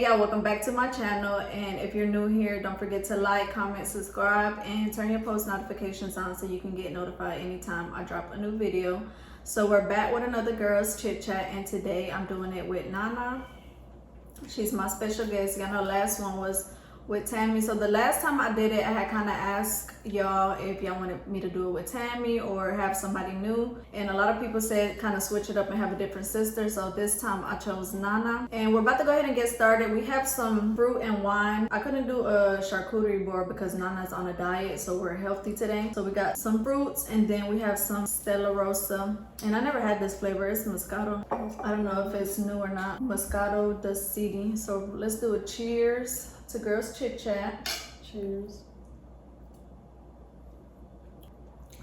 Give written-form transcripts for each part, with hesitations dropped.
y'all, welcome back to my channel, and if you're new here, don't forget to like, comment, subscribe, and turn your post notifications on so you can get notified anytime I drop a new video. So we're back with another girls chit chat, and today I'm doing it with Nana. She's my special guest. Y'all know last one was with Tammy. So the last time I did it, I had kind of asked y'all if y'all wanted me to do it with Tammy or have somebody new, and a lot of people said kind of switch it up and have a different sister. So this time I chose Nana, and we're about to go ahead and get started. We have some fruit and wine. I couldn't do a charcuterie board because Nana's on a diet, so we're healthy today. So we got some fruits, and then we have some Stella Rosa, and I never had this flavor. It's Moscato. I don't know if it's new or not. Moscato da City. So let's do a cheers to girls chit chat. Cheers.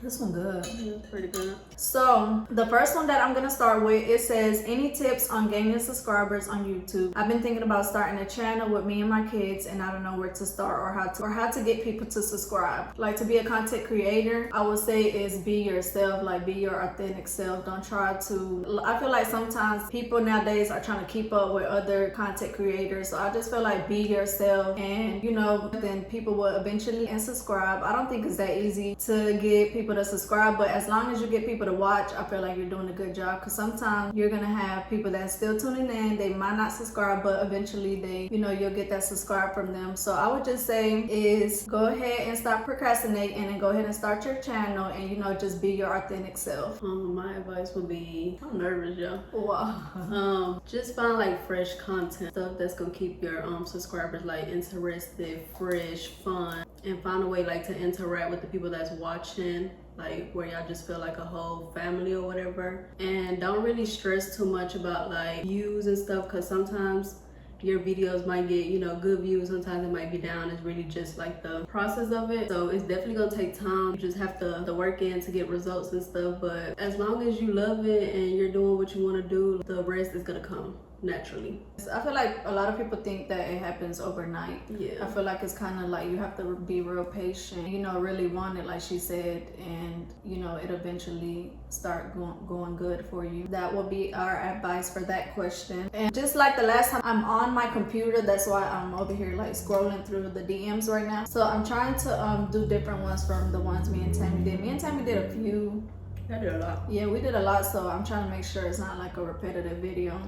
This one good. Yeah, pretty good. So the first one that I'm gonna start with, it says, any tips on gaining subscribers on YouTube? I've been thinking about starting a channel with me and my kids, and I don't know where to start or how to get people to subscribe. Like, to be a content creator, I would say is be yourself, like be your authentic self. Don't try to, I feel like sometimes people nowadays are trying to keep up with other content creators. So I just feel like be yourself, and you know, then people will eventually subscribe. I don't think it's that easy to get people to subscribe, but as long as you get people to watch, I feel like you're doing a good job, because sometimes you're gonna have people that's still tuning in. They might not subscribe, but eventually they, you know, you'll get that subscribe from them. So I would just say is go ahead and stop procrastinating and go ahead and start your channel, and you know, just be your authentic self. My advice would be, I'm nervous, y'all. Wow. Just find like fresh content, stuff that's gonna keep your subscribers like interested, fresh, fun, and find a way like to interact with the people that's watching, like where y'all just feel like a whole family or whatever. And don't really stress too much about like views and stuff, because sometimes your videos might get, you know, good views, sometimes it might be down. It's really just like the process of it. So it's definitely gonna take time. You just have to work in to get results and stuff, but as long as you love it and you're doing what you want to do, the rest is gonna come naturally. I feel like a lot of people think that it happens overnight. Yeah. I feel like it's kind of like you have to be real patient, you know, really want it, like she said, and you know, it eventually start going good for you. That will be our advice for that question. And just like the last time, I'm on my computer, that's why I'm over here like scrolling through the DMs right now. So I'm trying to do different ones from the ones me and Tammy did. Me and Tammy did a few. I did a lot. Yeah, we did a lot, so I'm trying to make sure it's not like a repetitive video.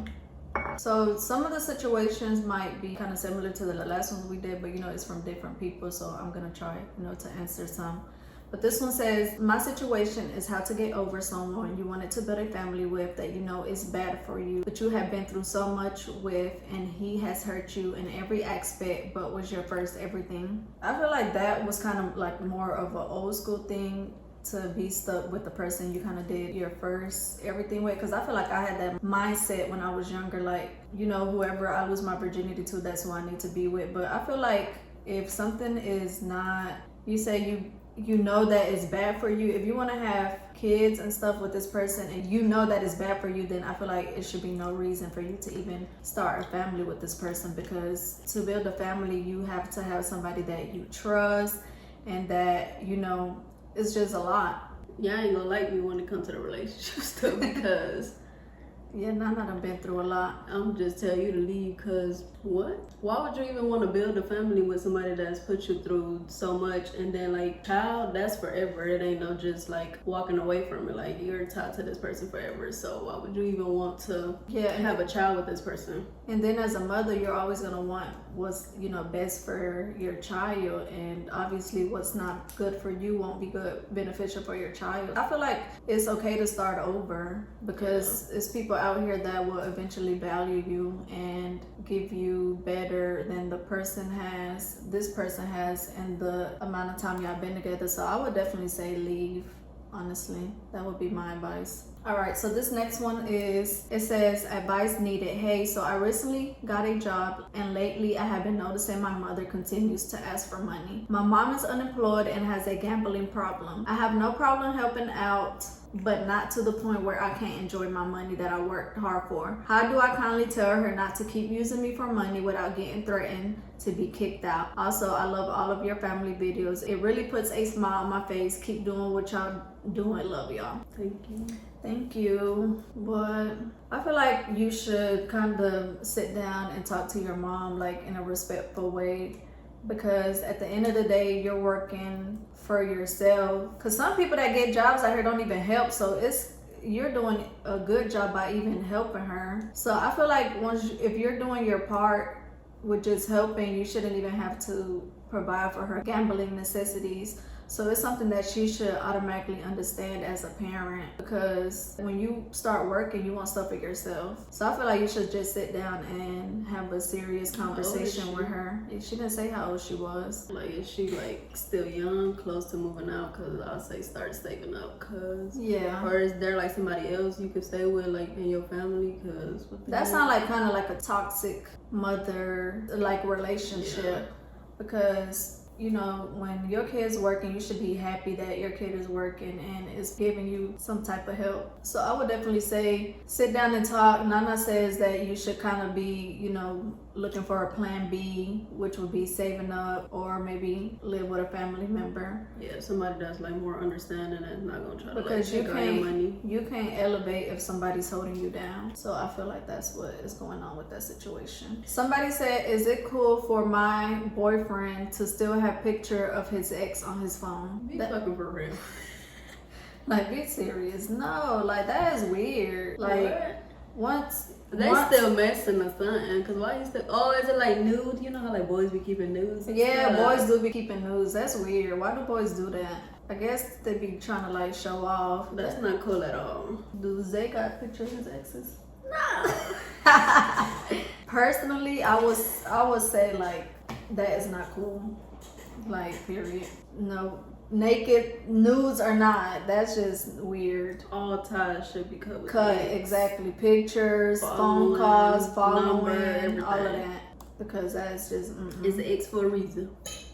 So some of the situations might be kind of similar to the last ones we did, but you know, it's from different people, so I'm gonna try, you know, to answer some. But this one says, my situation is how to get over someone you wanted to build a family with that you know is bad for you, but you have been through so much with, and he has hurt you in every aspect but was your first everything. I feel like that was kind of like more of an old school thing, to be stuck with the person you kind of did your first everything with, because I feel like I had that mindset when I was younger, like, you know, whoever I lose my virginity to, that's who I need to be with. But I feel like if something is not, you say you know that it's bad for you, if you want to have kids and stuff with this person and you know that it's bad for you, then I feel like it should be no reason for you to even start a family with this person, because to build a family you have to have somebody that you trust and that, you know, it's just a lot. Yeah, I ain't gonna like me when it comes to the relationship stuff, because yeah, Nana done been through a lot. I'm just tell you to leave, because what? Why would you even want to build a family with somebody that's put you through so much? And then like child, that's forever. It ain't no just like walking away from it. Like, you're tied to this person forever. So why would you even want to have a child with this person? And then as a mother, you're always gonna want what's, you know, best for your child, and obviously what's not good for you won't be beneficial for your child. I feel like it's okay to start over, because it's people out here that will eventually value you and give you better than this person has in the amount of time y'all been together. So I would definitely say leave. Honestly, that would be my advice. All right, so this next one is, it says, advice needed. Hey, so I recently got a job, and lately I have been noticing my mother continues to ask for money. My mom is unemployed and has a gambling problem. I have no problem helping out but not to the point where I can't enjoy my money that I worked hard for? How do I kindly tell her not to keep using me for money without getting threatened to be kicked out? Also, I love all of your family videos. It really puts a smile on my face. Keep doing what y'all doing. Love y'all. Thank you. Thank you. But I feel like you should kind of sit down and talk to your mom like in a respectful way, because at the end of the day, you're working for yourself. Because some people that get jobs out here don't even help, so you're doing a good job by even helping her. So I feel like if you're doing your part with just helping, you shouldn't even have to provide for her gambling necessities. So it's something that she should automatically understand as a parent, because when you start working, you want stuff for yourself. So I feel like you should just sit down and have a serious conversation with her. She didn't say how old she was. Like, is she like still young, close to moving out? Because I'll say start saving up. Cause yeah. Or is there like somebody else you could stay with, like in your family? Because that sounds like kind of like a toxic mother like relationship. Yeah. Because you know, when your kid's working, you should be happy that your kid is working and is giving you some type of help. So I would definitely say sit down and talk. Nana says that you should kind of be, you know, looking for a plan B, which would be saving up or maybe live with a family member. Yeah, somebody that's like more understanding and not gonna try because to like take your money. You can't elevate if somebody's holding you down. So I feel like that's what is going on with that situation. Somebody said, is it cool for my boyfriend to still have picture of his ex on his phone? Be fucking for real. Like, be serious. No, like that is weird. Like once still messing or something. Cause why you still? Oh, is it like nude? You know how like boys be keeping nudes? Yeah, boys do be keeping nudes. That's weird. Why do boys do that? I guess they be trying to like show off. That's not cool at all. Do Zay got pictures of his exes? No. Personally, I would say like that is not cool. Like, period. No. Naked nudes or not, that's just weird. All ties should be cut. Exactly. Pictures, phone calls, following, all of that, because that's just it's an X for a reason.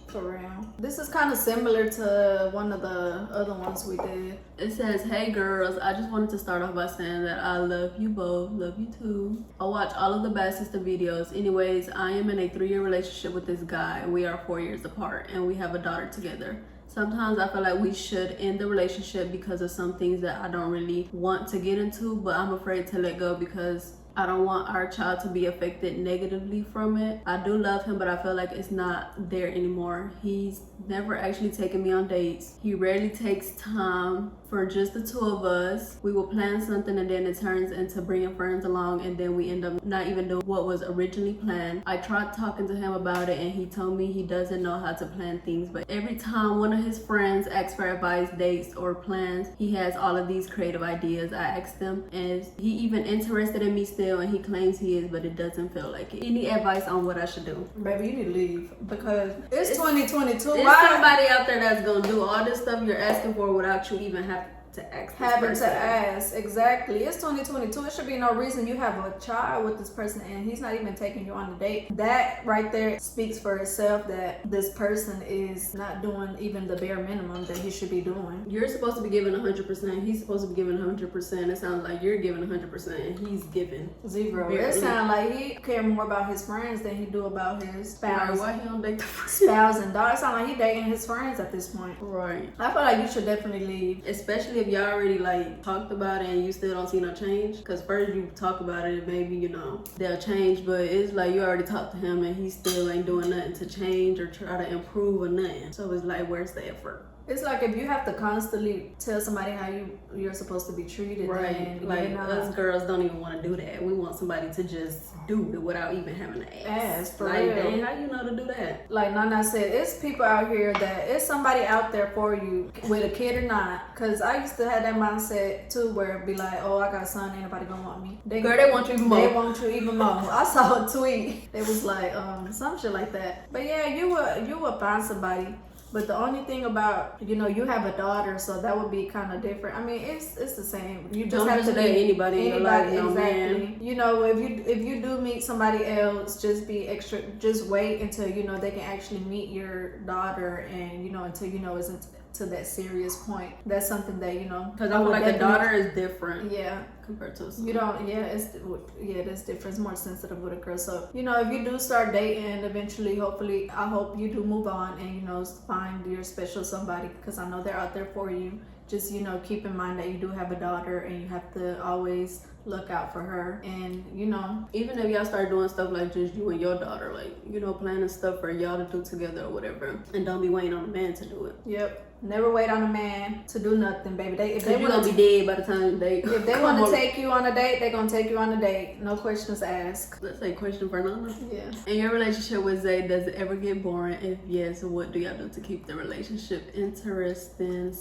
For real. This is kind of similar to one of the other ones we did. It says, hey girls, I just wanted to start off by saying that I love you both, love you too. I watch all of the Bad Sister videos. Anyways, I am in a 3-year relationship with this guy and we are 4 years apart and we have a daughter together. Sometimes I feel like we should end the relationship because of some things that I don't really want to get into, but I'm afraid to let go because I don't want our child to be affected negatively from it. I do love him, but I feel like it's not there anymore. He's never actually taken me on dates. He rarely takes time for just the two of us. We will plan something and then it turns into bringing friends along and then we end up not even doing what was originally planned. I tried talking to him about it and he told me he doesn't know how to plan things, but every time one of his friends asks for advice, dates, or plans, he has all of these creative ideas. I asked him, is he even interested in me still? And he claims he is, but it doesn't feel like it. Any advice on what I should do? Baby, you need to leave because it's 2022. There's somebody out there that's gonna do all this stuff you're asking for without you even having to ask. Exactly. It's 2022. It should be no reason you have a child with this person and he's not even taking you on a date. That right there speaks for itself that this person is not doing even the bare minimum that he should be doing. You're supposed to be giving 100%. He's supposed to be giving 100%. It sounds like you're giving 100% and he's giving 0. It sounds like he cares more about his friends than he do about his spouse. Why he don't date the friends? Spouse and daughter. It sounds like he dating his friends at this point. Right. I feel like you should definitely leave, especially if y'all already like talked about it and you still don't see no change. Because first you talk about it and maybe, you know, they'll change, but it's like you already talked to him and he still ain't doing nothing to change or try to improve or nothing. So it's like, where's the effort? It's like if you have to constantly tell somebody how you're supposed to be treated. Right. Like us girls don't even want to do that. We want somebody to just do it without even having to ask. For like, real. dang, how you know to do that? Like Nana said, it's people out here that it's somebody out there for you, with a kid or not. Cause I used to have that mindset too, where it'd be like, oh, I got a son, ain't nobody gonna want me. Girl, they want you even more. They want you even more. I saw a tweet. It was like some shit like that. But yeah, you would find somebody. But the only thing about, you know, you have a daughter, so that would be kind of different. I mean, it's the same. You just have to date anybody in your life, exactly. No man. You know, if you do meet somebody else, just be extra. Just wait until you know they can actually meet your daughter, and you know until you know it's to that serious point. That's something that, you know, Because I feel like a daughter is different. Yeah. Compared to a son. You don't, it's different. It's more sensitive with a girl. So, you know, if you do start dating, eventually, hopefully, I hope you do move on and, you know, find your special somebody, because I know they're out there for you. Just, you know, keep in mind that you do have a daughter and you have to always look out for her. And, you know, even if y'all start doing stuff like just you and your daughter, like, you know, planning stuff for y'all to do together or whatever, and don't be waiting on a man to do it. Yep. Never wait on a man to do nothing, baby. If they want to be dead by the time they if they want to take you on a date, they're gonna take you on a date. No questions asked. Let's say question for Nana. Yeah. In your relationship with Zay, does it ever get boring? If yes, what do y'all do to keep the relationship interesting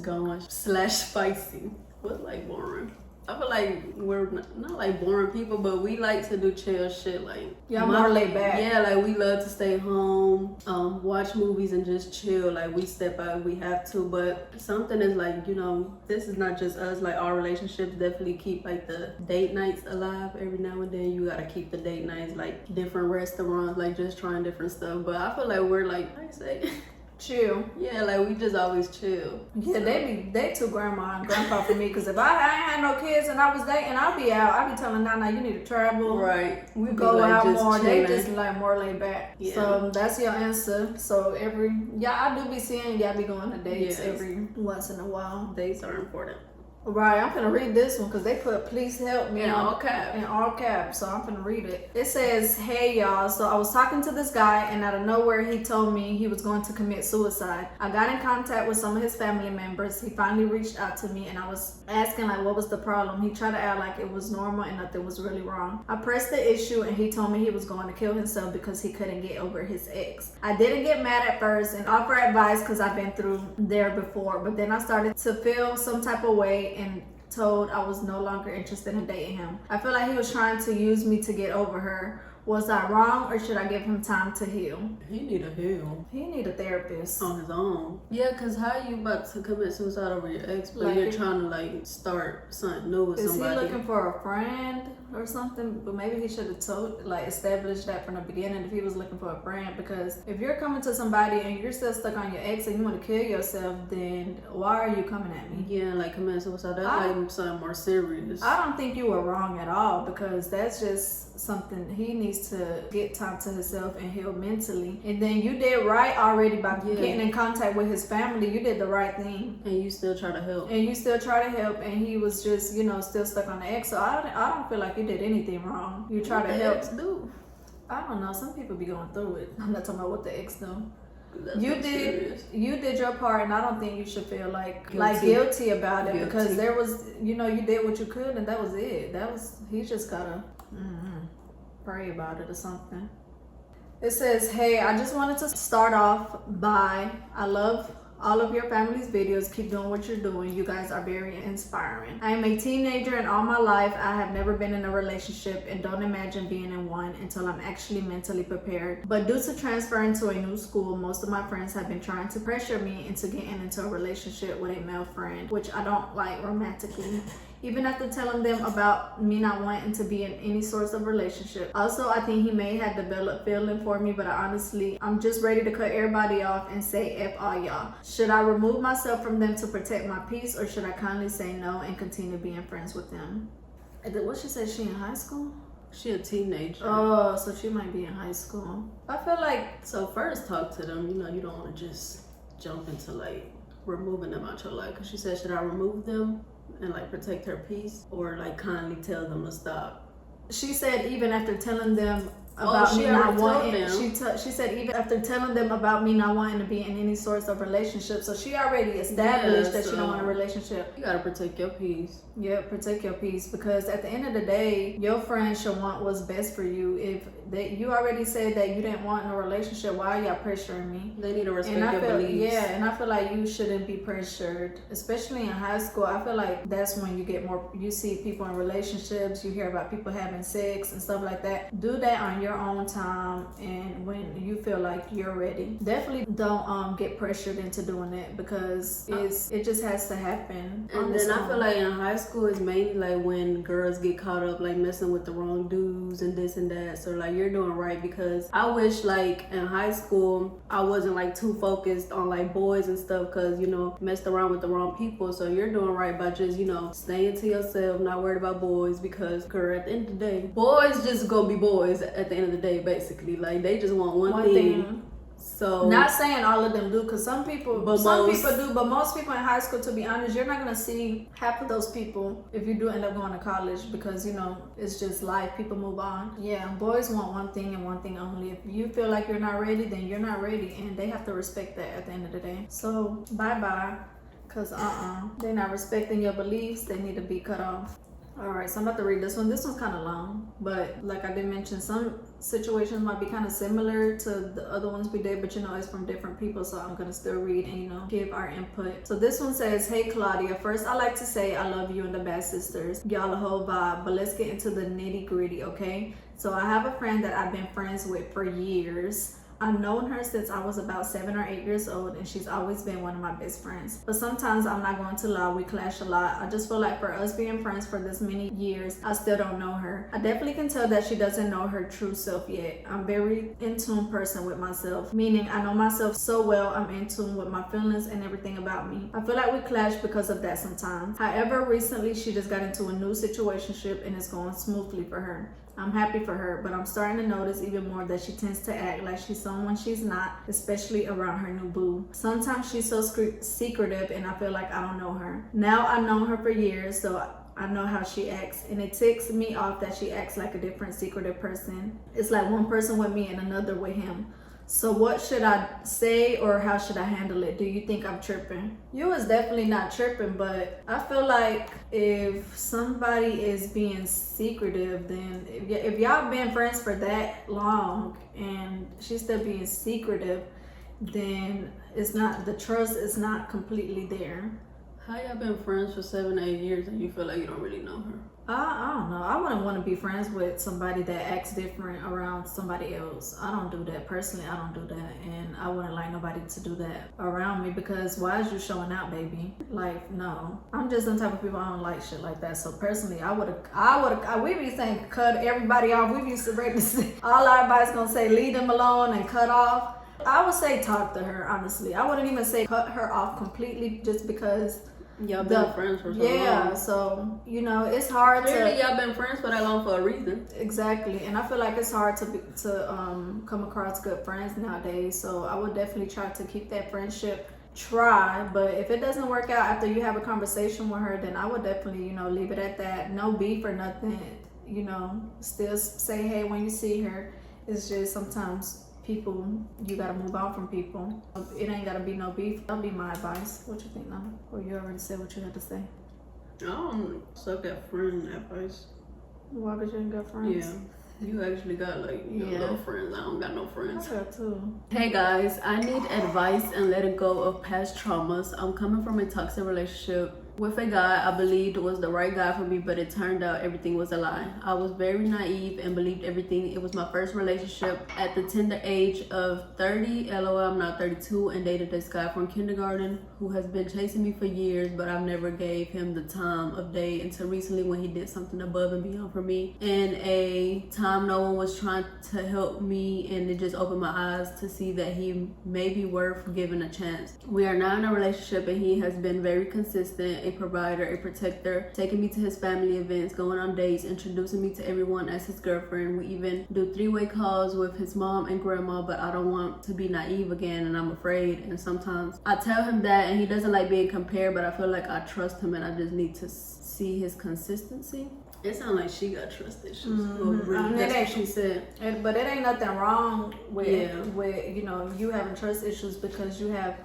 / going / spicy? What's like boring? I feel like we're not like boring people, but we like to do chill shit. Like, y'all more laid back. Yeah, like we love to stay home, watch movies and just chill. Like we step out if we have to, but something is like, you know, this is not just us. Like our relationships definitely keep like the date nights alive. Every now and then you gotta keep the date nights, like different restaurants, like just trying different stuff. But I feel like we're like, I say, chill. Yeah, like we just always chill. Yeah, they too grandma and grandpa for me. Because if I ain't had no kids and I was dating, I'll be out. I'll be telling Nana, you need to travel. Right. We go out more. Chilling. They just like more laid back. Yeah. So that's your answer. So I do be seeing y'all be going to dates every once in a while. Dates are important. Right, I'm gonna read this one because they put "please help me" in all caps. In all caps, so I'm gonna read it. It says, "Hey y'all, so I was talking to this guy, and out of nowhere he told me he was going to commit suicide. I got in contact with some of his family members. He finally reached out to me, and I was asking like what was the problem. He tried to act like it was normal and nothing was really wrong. I pressed the issue, and he told me he was going to kill himself because he couldn't get over his ex. I didn't get mad at first and offer advice because I've been through there before, but then I started to feel some type of way and told I was no longer interested in dating him. I feel like he was trying to use me to get over her. Was I wrong, or should I give him time to heal?" He need a heal. He need a therapist. On his own. Yeah, because how you about to commit suicide over your ex, but like you're trying to like start something new with somebody? Is he looking for a friend or something? But maybe he should have established that from the beginning if he was looking for a friend. Because if you're coming to somebody and you're still stuck on your ex and you want to kill yourself, then why are you coming at me? Yeah, like committing suicide, that's like something more serious. I don't think you were wrong at all, because that's just something he needs to get time to himself and heal mentally. And then you did right already by getting in contact with his family. You did the right thing. And you still try to help. And and he was just, you know, still stuck on the ex. So I don't feel like you did anything wrong. You try to help. Do. I don't know. Some people be going through it. I'm not talking about what the ex do. That's you did your part, and I don't think you should feel like guilty about it, because there was, you know, you did what you could, and that was it. He just gotta pray about it or something. It says, "Hey, I just wanted to start off by I love all of your family's videos. Keep doing what you're doing. You guys are very inspiring. I am a teenager, and all my life I have never been in a relationship and don't imagine being in one until I'm actually mentally prepared. But due to transferring to a new school, most of my friends have been trying to pressure me into getting into a relationship with a male friend, which I don't like romantically. Even after telling them about me not wanting to be in any sorts of relationship. Also, I think he may have developed feeling for me, but I'm just ready to cut everybody off and say F all y'all. Should I remove myself from them to protect my peace, or should I kindly say no and continue being friends with them?" What she said, she in high school? She a teenager. Oh, so she might be in high school. I feel like, so first talk to them. You know, you don't want to just jump into like removing them out your life. Because she said, should I remove them and like protect her peace, or like kindly tell them to stop? She said even after telling them about me not wanting, she said even after telling them about me not wanting to be in any sorts of relationship. So she already established that she don't want a relationship. You gotta protect your peace. Yeah, protect your peace, because at the end of the day, your friends should want what's best for you. If you already said that you didn't want a relationship, why are y'all pressuring me? They need to respect your beliefs. Yeah, and I feel like you shouldn't be pressured, especially in high school. I feel like that's when you see people in relationships, you hear about people having sex and stuff like that. Do that on your own time and when you feel like you're ready. Definitely don't get pressured into doing it, because it just has to happen. And then I feel like in high school it's mainly like when girls get caught up like messing with the wrong dudes and this and that. So like you're doing right, because I wish like in high school I wasn't like too focused on like boys and stuff, because you know, messed around with the wrong people. So you're doing right by just, you know, staying to yourself, not worried about boys, because girl, at the end of the day, boys just gonna be boys at the end of the day, basically. Like they just want one thing. So not saying all of them do, because some people do, but most people in high school, to be honest, you're not gonna see half of those people if you do end up going to college, because you know, it's just life, people move on. Yeah, boys want one thing and one thing only. If you feel like you're not ready, then you're not ready, and they have to respect that at the end of the day. So bye, because they're not respecting your beliefs. They need to be cut off. All right, so I'm about to read this one. This one's kind of long, but like I did mention, some situations might be kind of similar to the other ones we did, but you know, it's from different people, so I'm gonna still read and, you know, give our input. So this one says, hey Claudia, first I like to say I love you and the Bad Sisters. Y'all a whole vibe, but let's get into the nitty gritty, okay? So I have a friend that I've been friends with for years. I've known her since I was about 7 or 8 years old, and she's always been one of my best friends. But sometimes, I'm not going to lie, we clash a lot. I just feel like for us being friends for this many years, I still don't know her. I definitely can tell that she doesn't know her true self yet. I'm very in tune person with myself, meaning I know myself so well, I'm in tune with my feelings and everything about me. I feel like we clash because of that sometimes. However, recently she just got into a new situationship and it's going smoothly for her. I'm happy for her, but I'm starting to notice even more that she tends to act like she's someone she's not, especially around her new boo. Sometimes she's so secretive and I feel like I don't know her. Now I've known her for years, so I know how she acts, and it ticks me off that she acts like a different secretive person. It's like one person with me and another with him. So what should I say, or how should I handle it? Do you think I'm tripping? You was definitely not tripping, but I feel like if somebody is being secretive, then if y'all been friends for that long and she's still being secretive, then it's not, the trust is not completely there. How y'all been friends for 7 or 8 years and you feel like you don't really know her? I don't know. I wouldn't want to be friends with somebody that acts different around somebody else. I don't do that. Personally, I don't do that. And I wouldn't like nobody to do that around me, because why is you showing out, baby? Like, no. I'm just the type of people, I don't like shit like that. So personally, we be saying cut everybody off. We be ready to say, all our advice gonna say leave them alone and cut off. I would say talk to her, honestly. I wouldn't even say cut her off completely, just because y'all been friends for so long. Yeah, so you know, it's hard Clearly, y'all been friends for that long for a reason. Exactly, and I feel like it's hard to come across good friends nowadays. So I would definitely try to keep that friendship. But if it doesn't work out after you have a conversation with her, then I would definitely, you know, leave it at that. No beef or nothing. You know, still say hey when you see her. It's just sometimes people, you gotta move on from people. It ain't gotta be no beef. That'll be my advice. What you think now? Or you already said what you had to say? I don't suck at friend advice. Why, because you ain't got friends? Yeah, you actually got like little friends. I don't got no friends. I got two. Hey guys, I need advice and letting go of past traumas. I'm coming from a toxic relationship with a guy I believed was the right guy for me, but it turned out everything was a lie. I was very naive and believed everything. It was my first relationship at the tender age of 30. LOL, I'm now 32 and dated this guy from kindergarten who has been chasing me for years, but I've never gave him the time of day until recently when he did something above and beyond for me. In a time no one was trying to help me, and it just opened my eyes to see that he may be worth giving a chance. We are now in a relationship and he has been very consistent, a provider, a protector, taking me to his family events, going on dates, introducing me to everyone as his girlfriend. We even do 3-way calls with his mom and grandma, but I don't want to be naive again and I'm afraid. And sometimes I tell him that and he doesn't like being compared, but I feel like I trust him and I just need to see his consistency. It sounds like she got trust issues. Really, that's what she said. But it ain't nothing wrong with you know, you having trust issues, because you have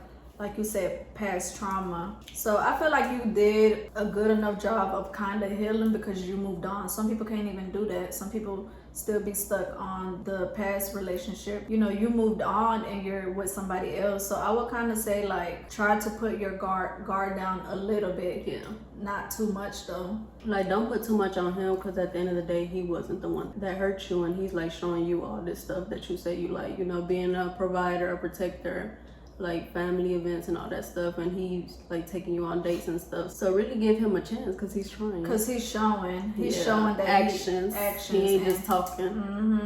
like you said, past trauma. So I feel like you did a good enough job of kind of healing because you moved on. Some people can't even do that. Some people still be stuck on the past relationship. You know, you moved on and you're with somebody else. So I would kind of say like try to put your guard down a little bit. Yeah. Not too much though. Like, don't put too much on him, because at the end of the day, he wasn't the one that hurt you, and he's like showing you all this stuff that you say you like, you know, being a provider, a protector, like family events and all that stuff, and he's like taking you on dates and stuff. So really give him a chance, because he's trying. Because he's showing that actions. He ain't just talking.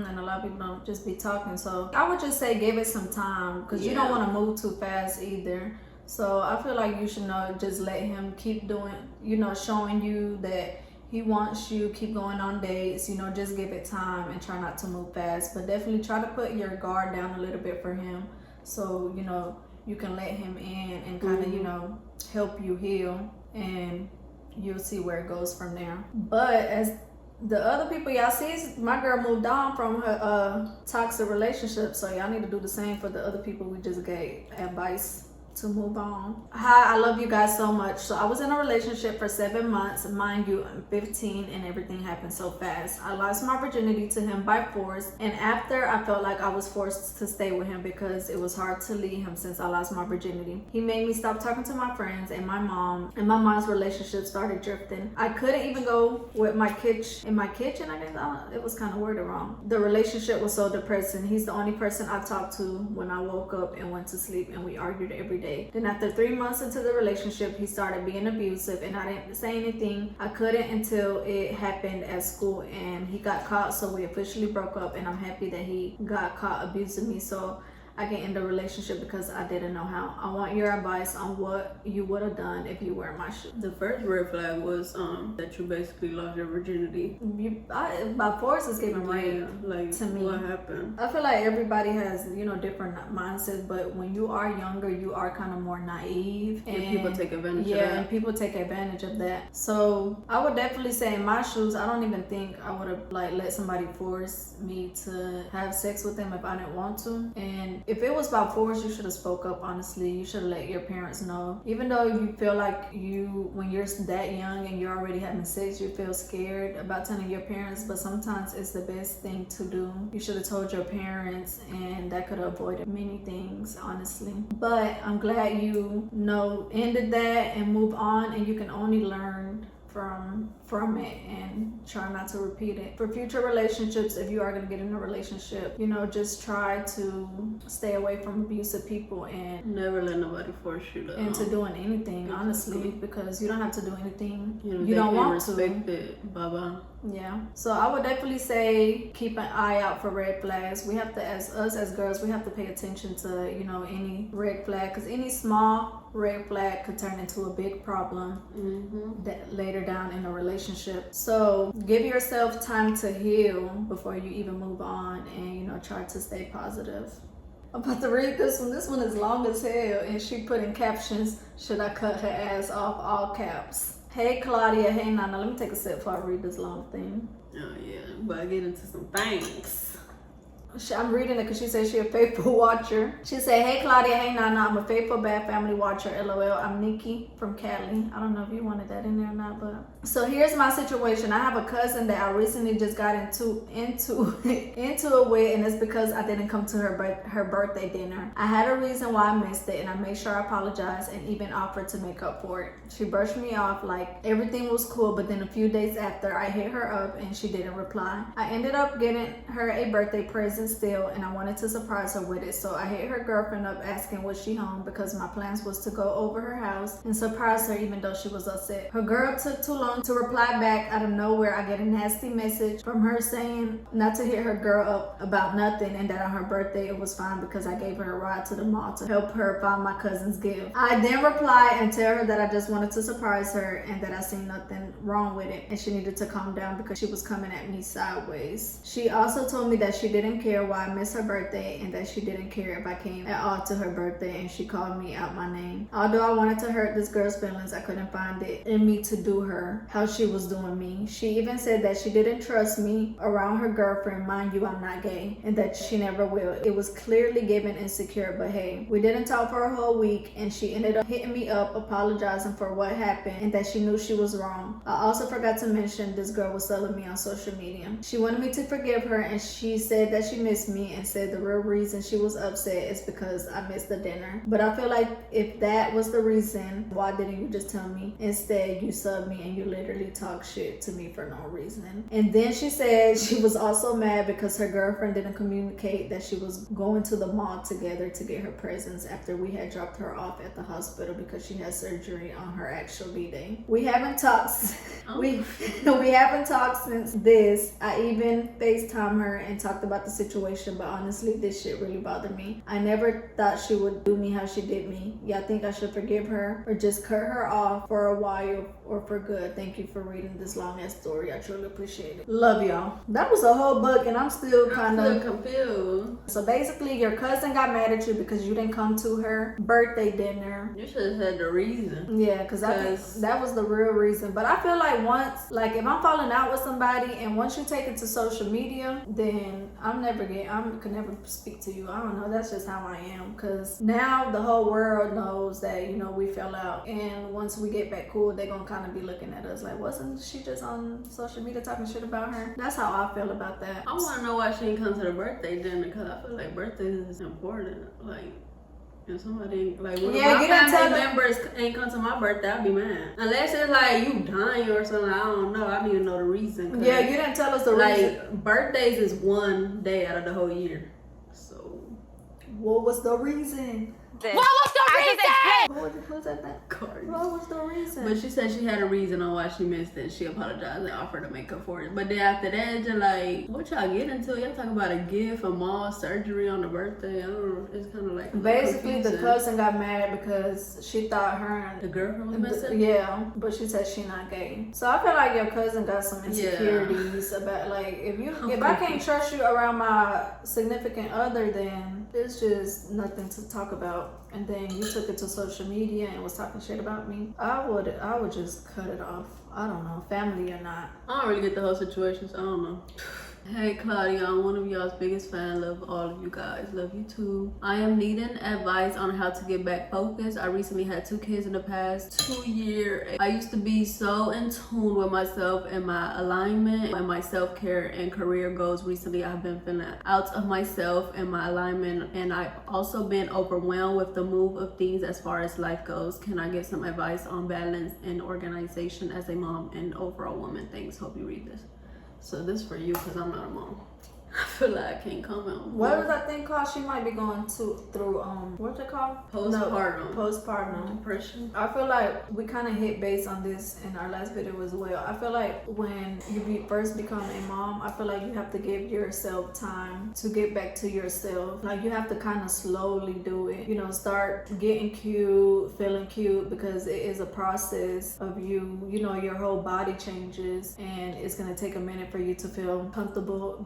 And a lot of people don't just be talking. So I would just say give it some time, because you don't want to move too fast either. So I feel like you should know, just let him keep doing, you know, showing you that he wants you, keep going on dates, you know, just give it time and try not to move fast. But definitely try to put your guard down a little bit for him, so, you know, you can let him in and kind of, you know, help you heal, and you'll see where it goes from there. But as the other people y'all see, my girl moved on from her toxic relationship, so y'all need to do the same for the other people we just gave advice to move on. Hi, I love you guys so much. So I was in a relationship for 7 months. Mind you, I'm 15 and everything happened so fast. I lost my virginity to him by force, and after I felt like I was forced to stay with him because it was hard to leave him since I lost my virginity. He made me stop talking to my friends and my mom, and my mom's relationship started drifting. I couldn't even go with my kitchen I guess. It was kind of worded wrong. The relationship was so depressing. He's the only person I talked to when I woke up and went to sleep, and we argued every day. Then after 3 months into the relationship, he started being abusive, and I didn't say anything. I couldn't until it happened at school, and he got caught, so we officially broke up, and I'm happy that he got caught abusing me so I can end the relationship, because I didn't know how. I want your advice on what you would have done if you were in my shoes. The first red flag was that you basically lost your virginity. By force is giving rape, like, to me. What happened? I feel like everybody has, you know, different mindsets, but when you are younger, you are kind of more naive, and people take advantage of that. Yeah, and people take advantage of that. So I would definitely say in my shoes, I don't even think I would have like let somebody force me to have sex with them if I didn't want to. And if it was about force, you should have spoke up, honestly. You should have let your parents know. Even though you feel like when you're that young and you're already having sex, you feel scared about telling your parents, but sometimes it's the best thing to do. You should have told your parents, and that could have avoided many things, honestly. But I'm glad you ended that and move on, and you can only learn from it and try not to repeat it. For future relationships, if you are going to get in a relationship, you know, just try to stay away from abusive people and never let nobody force you into doing anything, honestly, because you don't have to do anything you don't want to. Respect it. Bye-bye. Yeah. So I would definitely say keep an eye out for red flags. We have to, as girls, we have to pay attention to, you know, any red flag, because any small red flag could turn into a big problem that later down in a relationship. So give yourself time to heal before you even move on, and, you know, try to stay positive. I'm about to read this one. This one is long as hell, and she put in captions, "Should I cut her ass off?" All caps. Hey Claudia, hey Nana. Let me take a sip before I read this long thing. Oh yeah, but I get into some things. I'm reading it because she said she a faithful watcher. She said, "Hey Claudia, hey Nana, I'm a faithful Bad Family watcher. LOL. I'm Nikki from Cali." I don't know if you wanted that in there or not, but so here's my situation. I have a cousin that I recently just got into it with, and it's because I didn't come to her birthday dinner. I had a reason why I missed it, and I made sure I apologized and even offered to make up for it. She brushed me off like everything was cool, but then a few days after, I hit her up and she didn't reply. I ended up getting her a birthday present still, and I wanted to surprise her with it. So I hit her girlfriend up asking was she home, because my plans was to go over her house and surprise her even though she was upset. Her girl took too long to reply back. Out of nowhere, I get a nasty message from her saying not to hit her girl up about nothing, and that on her birthday it was fine because I gave her a ride to the mall to help her find my cousin's gift. I then reply and tell her that I just wanted to surprise her and that I seen nothing wrong with it, and she needed to calm down because she was coming at me sideways. She also told me that she didn't care care why I missed her birthday and that she didn't care if I came at all to her birthday and she called me out my name. Although I wanted to hurt this girl's feelings, I couldn't find it in me to do her how she was doing me. She even said that she didn't trust me around her girlfriend. Mind you, I'm not gay, and that she never will. It was clearly given insecure, but hey, we didn't talk for a whole week and she ended up hitting me up apologizing for what happened and that she knew she was wrong. I also forgot to mention this girl was selling me on social media. She wanted me to forgive her and she said that she missed me and said the real reason she was upset is because I missed the dinner. But I feel like if that was the reason, why didn't you just tell me? Instead, you subbed me and you literally talk shit to me for no reason. And then she said she was also mad because her girlfriend didn't communicate that she was going to the mall together to get her presents after we had dropped her off at the hospital because she had surgery on her actual B-day. We haven't talked. We haven't talked since this. I even FaceTimed her and talked about the situation, but honestly, this shit really bothered me. I never thought she would do me how she did me. Y'all think I should forgive her or just cut her off for a while or for good? Thank you for reading this long ass story. I truly appreciate it. Love y'all. That was a whole book and I'm still kind of confused. So basically, your cousin got mad at you because you didn't come to her birthday dinner. You should have said the reason. Yeah, because I think that was the real reason. But I feel like once, like if I'm falling out with somebody and once you take it to social media, then I could never speak to you. I don't know. That's just how I am. Because now the whole world knows that, you know, we fell out. And once we get back cool, they're going to kind of be looking at us like, wasn't she just on social media talking shit about her? That's how I feel about that. I want to know why she didn't come to the birthday dinner because I feel like birthdays is important. Like, if somebody like one of my family members ain't come to my birthday, I'd be mad. Unless it's like you dying or something, I don't know. I don't even know the reason. Yeah, you didn't tell us the reason. Like birthdays is one day out of the whole year. So what was the reason? What was the reason? Who said that? Cardi. What was the reason? But she said she had a reason on why she missed it. She apologized and offered to make up for it. But then after that, just like, what y'all get into? Y'all talking about a gift, a mall, surgery on the birthday. I don't know. It's kind of like basically confusing. the cousin got mad because she thought her and the girlfriend was missing. Yeah, but she said she not gay. So I feel like your cousin got some insecurities about like if I can't trust you around my significant other, then it's just nothing to talk about. And then you took it to social media and was talking shit about me. I would just cut it off. I don't know, family or not. I don't really get the whole situation, so I don't know. Hey Claudia, I'm one of y'all's biggest fan. Love all of you guys. Love you too. I am needing advice on how to get back focused. I recently had 2 kids in the past 2 years. I used to be so in tune with myself and my alignment and my self-care and career goals. Recently, I've been feeling out of myself and my alignment, and I've also been overwhelmed with the move of things as far as life goes. Can I get some advice on balance and organization as a mom and overall woman? Thanks. Hope you read this. So this for you because I'm not a mom. I feel like I can't comment. What was that thing called? She might be going through what's it called? Postpartum. Postpartum Depression. I feel like we kind of hit base on this in our last video as well. I feel like when you first become a mom, I feel like you have to give yourself time to get back to yourself. Like you have to kind of slowly do it. You know, start getting cute, feeling cute, because it is a process of you know, your whole body changes and it's gonna take a minute for you to feel comfortable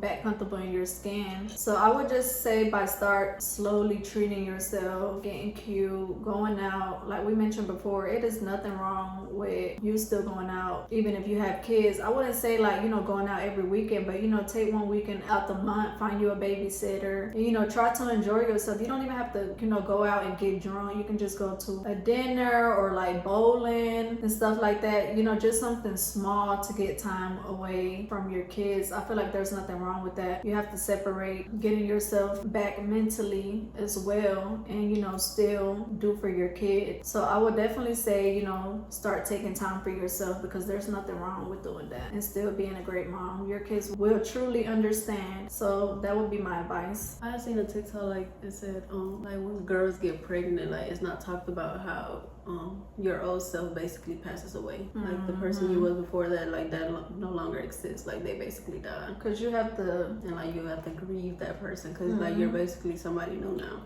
in your skin. So I would just say by start slowly treating yourself, getting cute, going out. Like we mentioned before, it is nothing wrong with you still going out even if you have kids. I wouldn't say like, you know, going out every weekend, but you know, take one weekend out the month, find you a babysitter, and you know, try to enjoy yourself. You don't even have to, you know, go out and get drunk. You can just go to a dinner or like bowling and stuff like that, you know, just something small to get time away from your kids. I feel like there's nothing wrong with that. You have to separate getting yourself back mentally as well and, you know, still do for your kids. So I would definitely say, you know, start taking time for yourself, because there's nothing wrong with doing that and still being a great mom. Your kids will truly understand. So that would be my advice. I seen a TikTok like it said like when girls get pregnant, like it's not talked about how your old self basically passes away. Like the person you was before that, like that no longer exists. Like they basically died. Because you have to, and like you have to grieve that person because like you're basically somebody new now.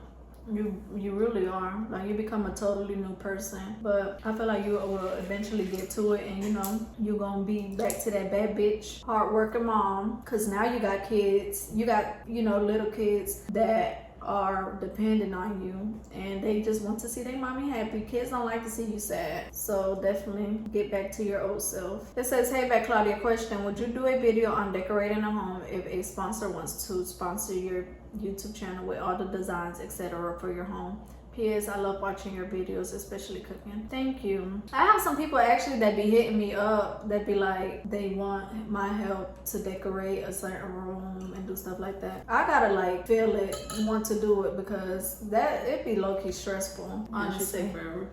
You really are. Like, you become a totally new person. But I feel like you will eventually get to it, and you know, you're gonna be back to that bad bitch, hardworking mom. Cause now you got kids. You got, you know, little kids that are dependent on you, and they just want to see their mommy happy. Kids don't like to see you sad. So definitely get back to your old self. It says, hey back Claudia, question: would you do a video on decorating a home if a sponsor wants to sponsor your YouTube channel with all the designs, etc. for your home? P.S. I love watching your videos, especially cooking. Thank you. I have some people actually that be hitting me up that be like, they want my help to decorate a certain room and do stuff like that. I gotta like feel it, want to do it, because that it be low-key stressful, honestly. Take forever.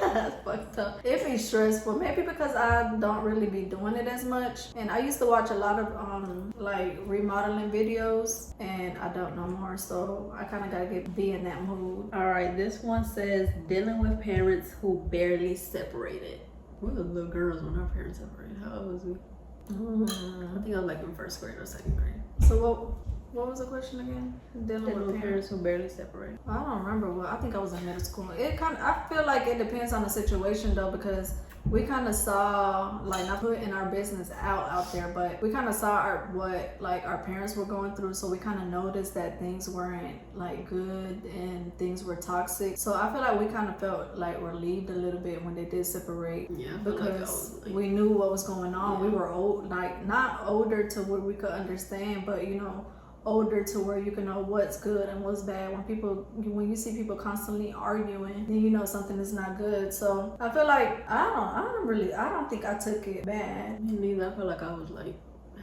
That's fucked up. It be stressful, maybe because I don't really be doing it as much, and I used to watch a lot of like remodeling videos, and I don't no more, so I kind of gotta be in that mood. All right, this one says dealing with parents who barely separated. We were little girls when our parents separated. How old was we? I think I was like in first grade or second grade. So what was the question again? Dealing with parents who barely separate. I don't remember. Well, I think I was in middle school. I feel like it depends on the situation though, because we kind of saw, like, not putting our business out there, but we kind of saw what like our parents were going through, so we kind of noticed that things weren't like good and things were toxic. So I feel like we kind of felt like relieved a little bit when they did separate. Yeah, because we knew what was going on. Yeah. We were old, like not older to where we could understand, but you know, older to where you can know what's good and what's bad. When you see people constantly arguing, then you know something is not good. So I feel like I don't think I took it bad. Me neither. I feel like I was like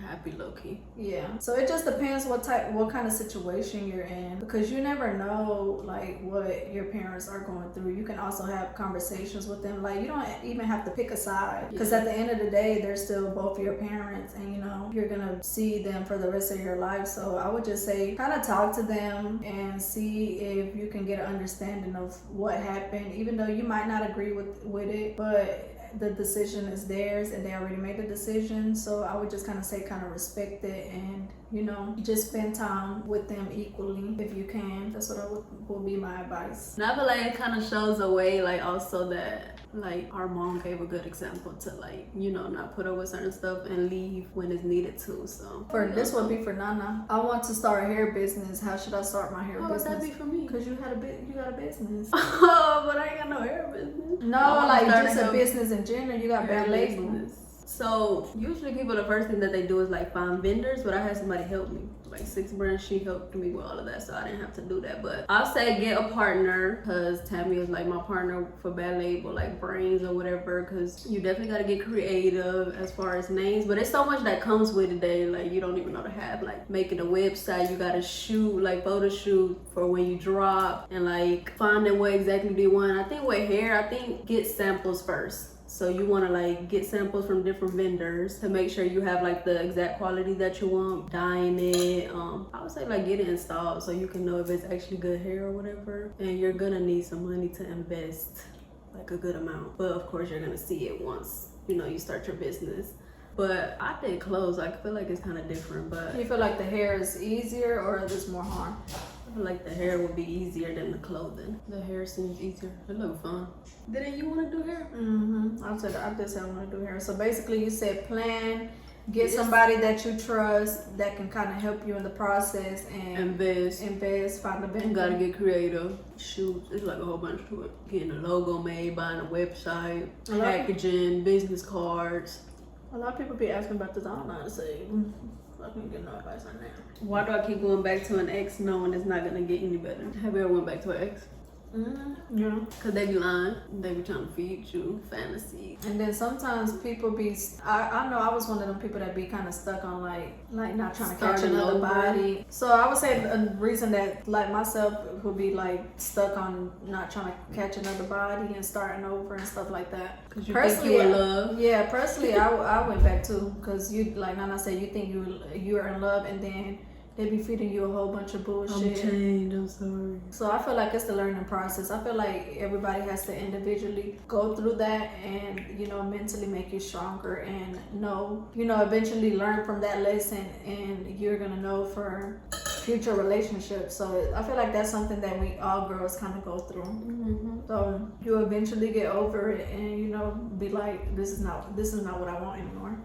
happy low-key. Yeah, so it just depends what kind of situation you're in, because you never know like what your parents are going through. You can also have conversations with them, like you don't even have to pick a side, because at the end of the day they're still both your parents, and you know you're gonna see them for the rest of your life. So I would just say kind of talk to them and see if you can get an understanding of what happened, even though you might not agree with it, but the decision is theirs and they already made the decision. So I would just kind of respect it, and you know, just spend time with them equally if you can. That's what would be my advice. And I feel like it kind of shows a way, like also that like our mom gave a good example to, like, you know, not put up with certain stuff and leave when it's needed to. So for this would be for Nana. I want to start a hair business. How should I start my hair business? How would that be for me? Because you got a business. Oh, but I ain't got no hair business. No, like just a business in general. You got Bad Label. So usually people, the first thing that they do is like find vendors, but I had somebody help me. Like Six Brands, she helped me with all of that, so I didn't have to do that. But I'll say get a partner, because Tammy is like my partner for Bad Label, like brains or whatever, because you definitely got to get creative as far as names. But it's so much that comes with today, like you don't even know to have, like making a website, you got to shoot, like photo shoot for when you drop, and like finding what exactly do you want. I think with hair, I think get samples first. So you want to like get samples from different vendors to make sure you have like the exact quality that you want, dyeing it. I would say like get it installed so you can know if it's actually good hair or whatever. And you're gonna need some money to invest, like a good amount. But of course you're gonna see it once, you know, you start your business. But I think clothes, I feel like it's kind of different. But you feel like the hair is easier or there's more harm? I feel like the hair would be easier than the clothing. The hair seems easier. It look fun. Didn't you want to do hair? I just said I want to do hair. So basically you said plan, get somebody that you trust that can kind of help you in the process, and invest, find a vendor. You gotta get creative. Shoot, it's like a whole bunch to it. Getting a logo made, buying a website, packaging, business cards. A lot of people be asking about this. I don't know how to say. I can't get no advice on that. Why do I keep going back to an ex knowing it's not gonna get any better? Have you ever went back to an ex? Yeah. Cause they be lying. They be trying to feed you fantasy. And then sometimes people be. I know I was one of them people that be kind of stuck on like not trying to catch another body. So I would say a reason that like myself would be like stuck on not trying to catch another body and starting over and stuff like that. Cause you think you in love. Yeah, personally, I went back too. Cause you, like Nana said, you think you're in love, and then they be feeding you a whole bunch of bullshit. I'm changed, I'm sorry. So I feel like it's the learning process. I feel like everybody has to individually go through that and, you know, mentally make you stronger and know, you know, eventually learn from that lesson, and you're gonna know for future relationship. So I feel like that's something that we all girls kind of go through. Mm-hmm. So you eventually get over it and, you know, be like, this is not what I want anymore.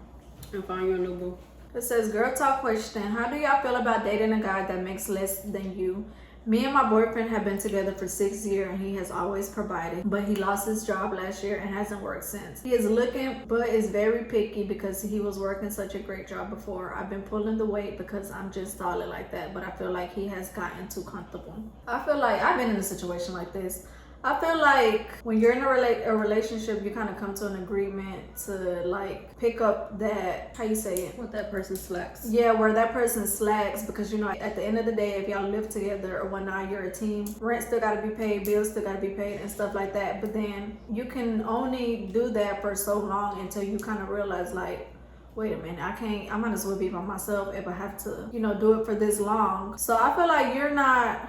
And find you a new boo. It says, girl talk question. How do y'all feel about dating a guy that makes less than you? Me and my boyfriend have been together for 6 years and he has always provided, but he lost his job last year and hasn't worked since. He is looking, but is very picky because he was working such a great job before. I've been pulling the weight because I'm just solid like that, but I feel like he has gotten too comfortable. I feel like I've been in a situation like this. I feel like when you're in a relationship, you kind of come to an agreement to like pick up that, how you say it? What that person slacks. Yeah, where that person slacks, because you know, at the end of the day, if y'all live together or whatnot, you're a team. Rent still gotta be paid, bills still gotta be paid and stuff like that. But then you can only do that for so long until you kind of realize like, wait a minute, I might as well be by myself if I have to, you know, do it for this long. So I feel like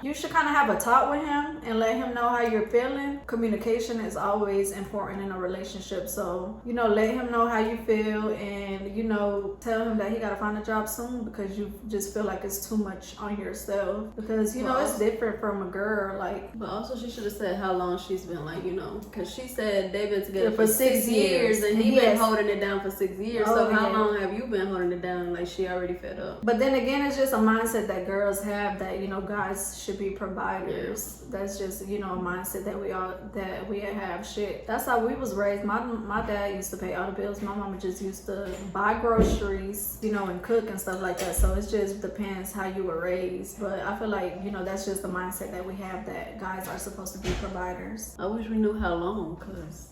you should kind of have a talk with him and let him know how you're feeling. Communication is always important in a relationship. So, you know, let him know how you feel and, you know, tell him that he got to find a job soon because you just feel like it's too much on yourself. Because, you know, it's different from a girl. Like, but also she should have said how long she's been, like, you know, because she said they've been together for 6 years and he been holding it down for 6 years. Oh, so how yeah. long have you been holding it down? Like, she already fed up. But then again, it's just a mindset that girls have that, you know, guys should be providers. Yeah. That's just, you know, a mindset that we have. Shit, that's how we was raised. My dad used to pay all the bills. My mama just used to buy groceries, you know, and cook and stuff like that. So it just depends how you were raised. But I feel like, you know, that's just the mindset that we have, that guys are supposed to be providers. I wish we knew how long, cause.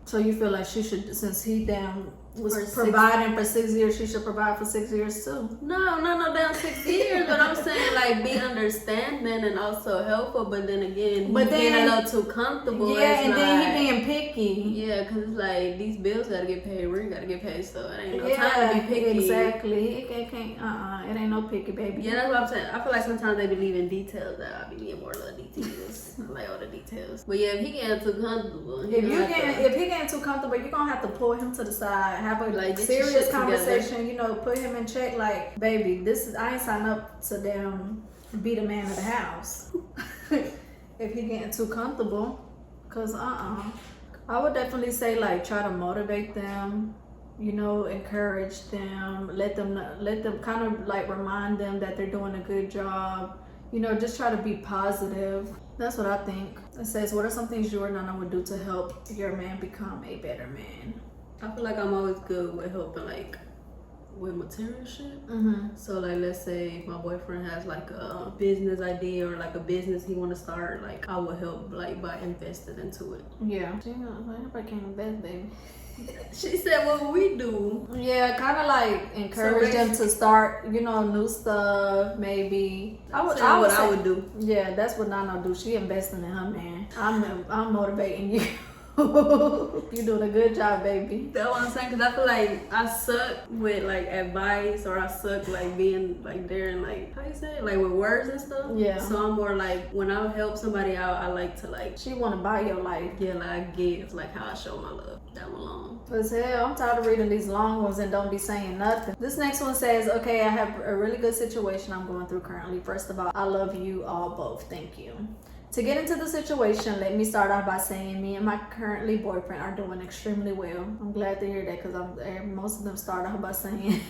So you feel like she should, since he was providing for 6 years, she should provide for 6 years too? No, down 6 years. But I'm saying, like, be understanding and also helpful. But then again, he's being a little too comfortable. Yeah, and then he being picky. Yeah, because it's like these bills gotta get paid, rent gotta get paid, so it ain't no time to be picky. Exactly. It can't. It ain't no picky, baby. Yeah, that's what I'm saying. I feel like sometimes they be leaving details out. I be needing more little details. I like all the details. But yeah, if he getting too comfortable, if he getting too comfortable, you're gonna have to pull him to the side, have a like serious conversation. Together. You know, put him in check. Like, baby, I ain't signed up to damn be the man of the house. If he getting too comfortable, cause I would definitely say, like, try to motivate them. You know, encourage them, let them kind of like remind them that they're doing a good job. You know, just try to be positive. That's what I think. It says, what are some things you or Nana would do to help your man become a better man? I feel like I'm always good with helping, like, with material shit. Mm-hmm. So, like, let's say my boyfriend has like a business idea or like a business he want to start, like, I would help, like, by investing into it. Yeah. Everybody can't invest, baby. She said, what we do? Yeah, kind of like encourage them to start, you know, new stuff. Maybe I would do. Yeah, that's what Nana do. She investing in her man. I'm motivating you. You doing a good job, baby. That's what I'm saying, because I feel like I suck with, like, advice, or I suck, like, being, like, there and, like, how you say it? Like, with words and stuff. Yeah. So I'm more like, when I help somebody out, I like to, like, she want to buy your life. Yeah, like, I give, like, how I show my love down along. Cause hell, I'm tired of reading these long ones and don't be saying nothing. This next one says, okay, I have a really good situation I'm going through currently. First of all, I love you all both. Thank you. To get into the situation, let me start off by saying me and my currently boyfriend are doing extremely well. I'm glad to hear that, because most of them start off by saying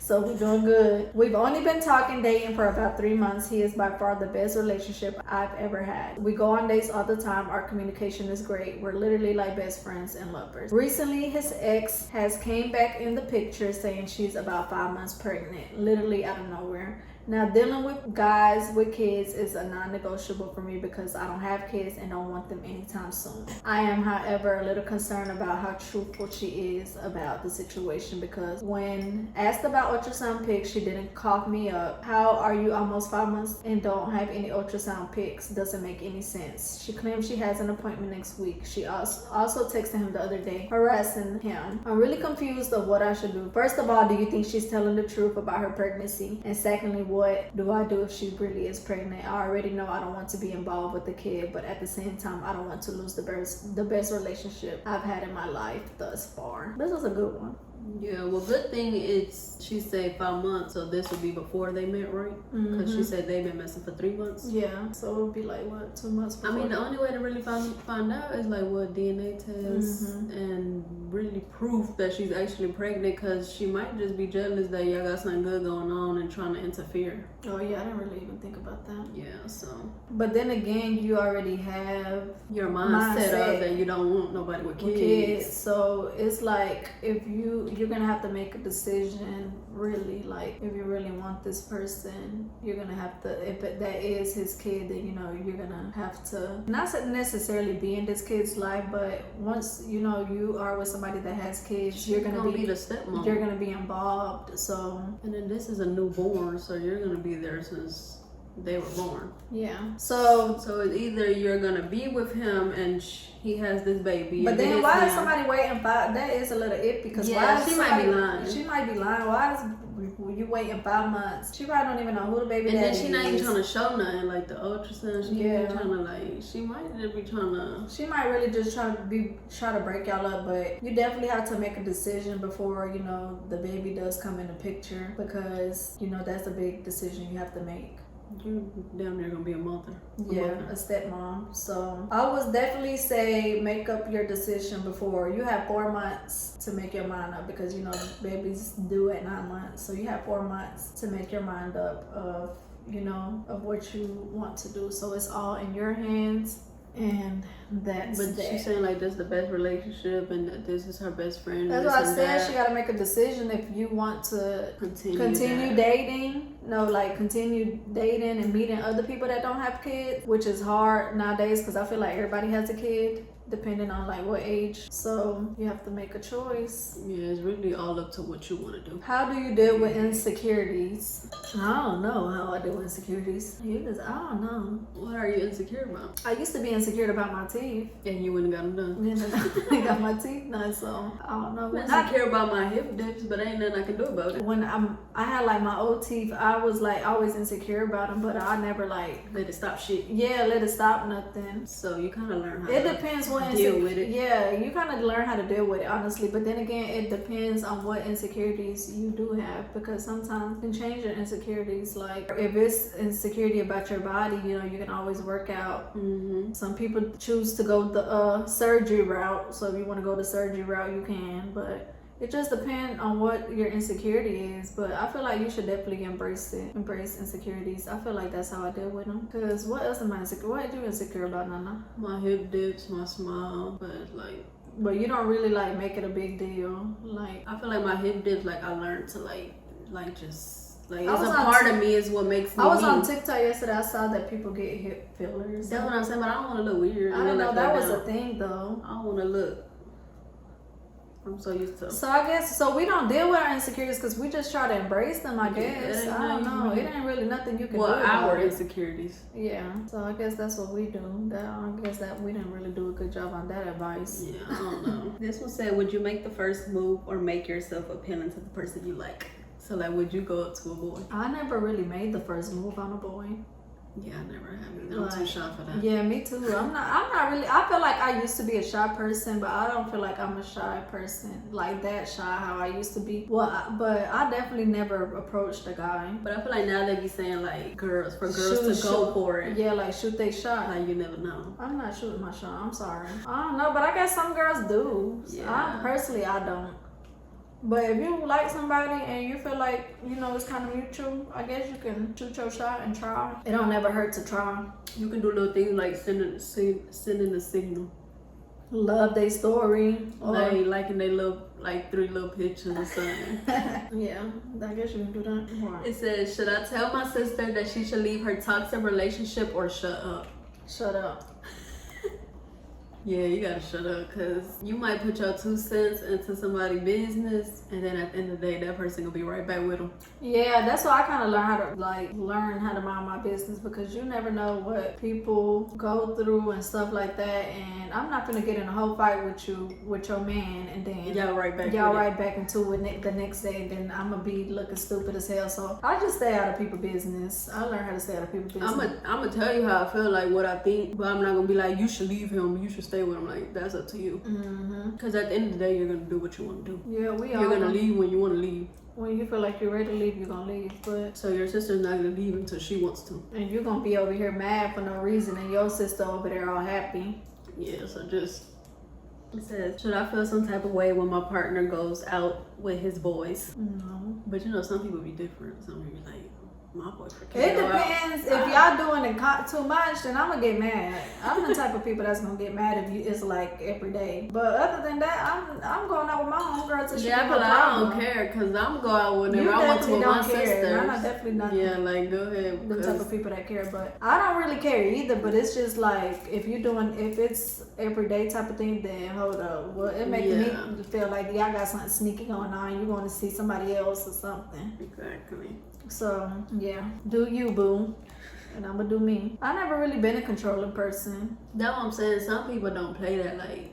so we're doing good. We've only been dating for about 3 months. He is by far the best relationship I've ever had. We go on dates all the time. Our communication is great. We're literally like best friends and lovers. Recently, his ex has came back in the picture saying she's about 5 months pregnant, literally out of nowhere. Now, dealing with guys with kids is a non-negotiable for me because I don't have kids and don't want them anytime soon. I am, however, a little concerned about how truthful she is about the situation, because when asked about ultrasound pics, she didn't cough me up. How are you almost 5 months and don't have any ultrasound pics? Doesn't make any sense. She claims she has an appointment next week. She also texted him the other day, harassing him. I'm really confused of what I should do. First of all, do you think she's telling the truth about her pregnancy? And secondly, what do I do if she really is pregnant? I already know I don't want to be involved with the kid, but at the same time, I don't want to lose the best relationship I've had in my life thus far. This was a good one. Yeah, well, good thing it's, she said 5 months, so this would be before they met, right? Because she said they've been messing for 3 months. Yeah, so it would be like, what, 2 months before? I mean, the only way to really find out is like what DNA tests and really proof that she's actually pregnant, because she might just be jealous that y'all got something good going on and trying to interfere. Oh yeah, I didn't really even think about that. Yeah, so. But then again, you already have Your mind set up that you don't want nobody with kids. So it's like, if you're gonna have to make a decision, really, like if you really want this person, you're gonna have to, if that is his kid, then you know you're gonna have to not necessarily be in this kid's life, but once you know you are with somebody that has kids, you're gonna be the stepmom. you're gonna be involved. So, and then this is a newborn, so you're gonna be there since they were born. yeah. So it's either you're gonna be with him and he has this baby. but then why is somebody waiting 5? That is a little iffy, because why is she might be lying. She might be lying. Why is you waiting 5 months? She probably don't even know who the baby and daddy then she not even is. trying to show nothing, like the ultrasound. She ain't trying to, like, she might just be trying to. She might really just try to break y'all up, but you definitely have to make a decision before, you know, the baby does come in the picture, because you know that's a big decision you have to make. You're down there gonna be a mother. A stepmom. So I would definitely say make up your decision before. You have 4 months to make your mind up, because you know babies due at 9 months. So you have 4 months to make your mind up of, you know, of what you want to do. So it's all in your hands. And that's But she's saying like this is the best relationship and that this is her best friend. That's what I said. She got to make a decision if you want to continue dating. No, like continue dating and meeting other people that don't have kids, which is hard nowadays because I feel like everybody has a kid, depending on like what age. So you have to make a choice. Yeah, it's really all up to what you want to do. How do you deal with insecurities? I don't know how I deal with insecurities. I don't know. What are you insecure about? I used to be insecure about my teeth. And you wouldn't got them done. And I got my teeth done, so I don't know. I'm insecure about my hip dips, but ain't nothing I can do about it. When I had like my old teeth, I was like always insecure about them, but I never like let it stop shit. Yeah, let it stop nothing. So you kind of learn how. It depends what deal with it. Yeah, you kind of learn how to deal with it, honestly. But then again, it depends on what insecurities you do have, because sometimes you can change your insecurities. Like if it's insecurity about your body, you know, you can always work out. Some people choose to go the surgery route. So if you want to go the surgery route, you can. But it just depends on what your insecurity is. But I feel like you should definitely embrace insecurities. I feel like that's how I deal with them. Because what else am I insecure? What are you insecure about, Nana? My hip dips, my smile, but you don't really like make it a big deal. Like I feel like my hip dips, like I learned to like just like it's a part of me is what makes me. I was on TikTok yesterday. I saw that people get hip fillers. That's what I'm saying, but I don't want to look weird. I don't know. That was a thing though. I don't want to look. I'm so used to. So I guess we don't deal with our insecurities because we just try to embrace them. I guess I don't know. It ain't really nothing you can do. Well, our insecurities. Yeah. So I guess that's what we do. I guess that we didn't really do a good job on that advice. Yeah, I don't know. This one said, would you make the first move or make yourself appealing to the person you like? So like, would you go up to a boy? I never really made the first move on a boy. Yeah, I never have either. I'm too shy for that. Yeah, me too. I'm not really. I feel like I used to be a shy person, but I don't feel like I'm a shy person like that shy how I used to be. Well, but I definitely never approached a guy. But I feel like now they be saying like girls to go for it. Yeah, like shoot they shot. Like you never know. I'm not shooting my shot. I'm sorry. I don't know, but I guess some girls do. Yeah. I don't. But if you like somebody and you feel like, you know, it's kind of mutual, I guess you can shoot your shot and try. It don't never hurt to try. You can do little things like sending a signal. Love their story. Like liking they little, like 3 little pictures or something. Yeah, I guess you can do that. Right. It says, should I tell my sister that she should leave her toxic relationship or shut up? Shut up. Yeah, you gotta shut up, because you might put your 2 cents into somebody's business, and then at the end of the day, that person gonna be right back with them. Yeah, that's why I kind of learn how to mind my business, because you never know what people go through and stuff like that. And I'm not gonna get in a whole fight with your man, and then y'all right back into it the next day, and then I'm gonna be looking stupid as hell. So I just stay out of people's business. I learned how to stay out of people's business. I'm gonna tell you how I feel, like what I think, but I'm not gonna be like, you should leave him, you should stay stay with him, like, that's up to you. Mm-hmm. Because at the end of the day, you're going to do what you want to do. Yeah, You're going to leave when you want to leave. When you feel like you're ready to leave, you're gonna leave. But So your sister's not going to leave until she wants to. and you're gonna be over here mad for no reason, and your sister over there all happy. Yeah, so just... It says, should I feel some type of way when my partner goes out with his boys? No. But you know, some people be different. Some people be like, my boyfriend It can't go out. depends. If y'all doing it too much, then I'm gonna get mad. I'm the type of people that's gonna get mad if it's like every day. But other than that, I'm going out with my homegirl till she Yeah, get but no I don't problem. care because I'm go out whenever You I want to definitely with my don't care. sisters. I'm definitely not. Yeah, like go ahead. The type 'cause- of people that care, but I don't really care either. But it's just like if it's everyday type of thing, then hold up. Well, it makes Yeah. me feel like y'all got something sneaky going on. You going to see somebody else or something. Exactly. So yeah, do you, boo, and I'm gonna do me. I never really been a controlling person. That's what I'm saying. Some people don't play that like,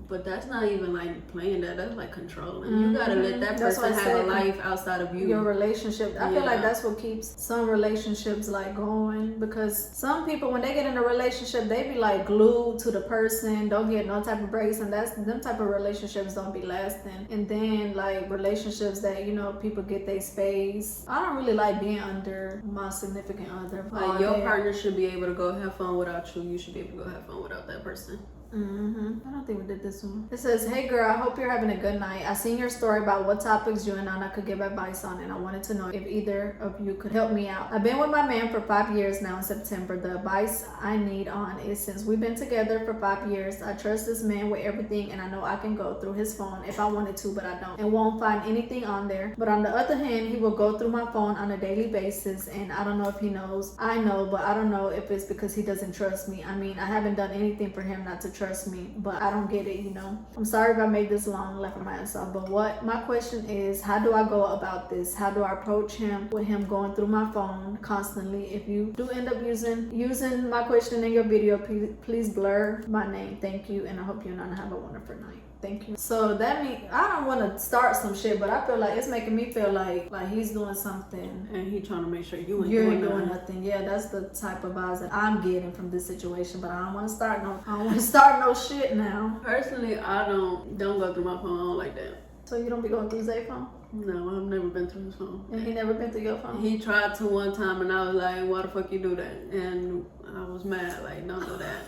but that's not even like playing that. That's like controlling. You gotta let that That's person what I have a said. life outside of you. Your relationship, I feel like Yeah. that's what keeps some relationships like going, because some people when they get in a relationship they be like glued to the person, don't get no type of breaks, and that's them type of relationships don't be lasting. And then like relationships that people get their space. I don't really like being under my significant other. Like your partner should be able to go have fun without you. You should be able to go have fun without that person. I don't think we did this one. It says, hey girl, I hope you're having a good night. I seen your story about what topics you and Nana could give advice on, and I wanted to know if either of you could help me out. I've been with my man for 5 years now in September. The advice I need on is, since we've been together for 5 years, I trust this man with everything, and I know I can go through his phone if I wanted to, but I don't, and won't find anything on there. But on the other hand, he will go through my phone on a daily basis, and I don't know if he knows. I know, but I don't know if it's because he doesn't trust me. I mean, I haven't done anything for him not to trust me, but I don't get it, I'm sorry if I made this long, left my ass off, but my question is, how do I go about this? How do I approach him with him going through my phone constantly? If you do end up using my question in your video, please blur my name. Thank you, and I hope you and Nana have a wonderful night. Thank you. So that means I don't want to start some shit, but I feel like it's making me feel like he's doing something. And he trying to make sure you ain't Doing doing nothing. nothing. Yeah, that's the type of vibes that I'm getting from this situation. But I don't want to start no shit now. Personally, I don't go through my phone like that. So you don't be going through Zay's phone? No, I've never been through his phone. And he never been through your phone? He tried to one time, and I was like, "Why the fuck you do that?" And I was mad, like, "Don't do that."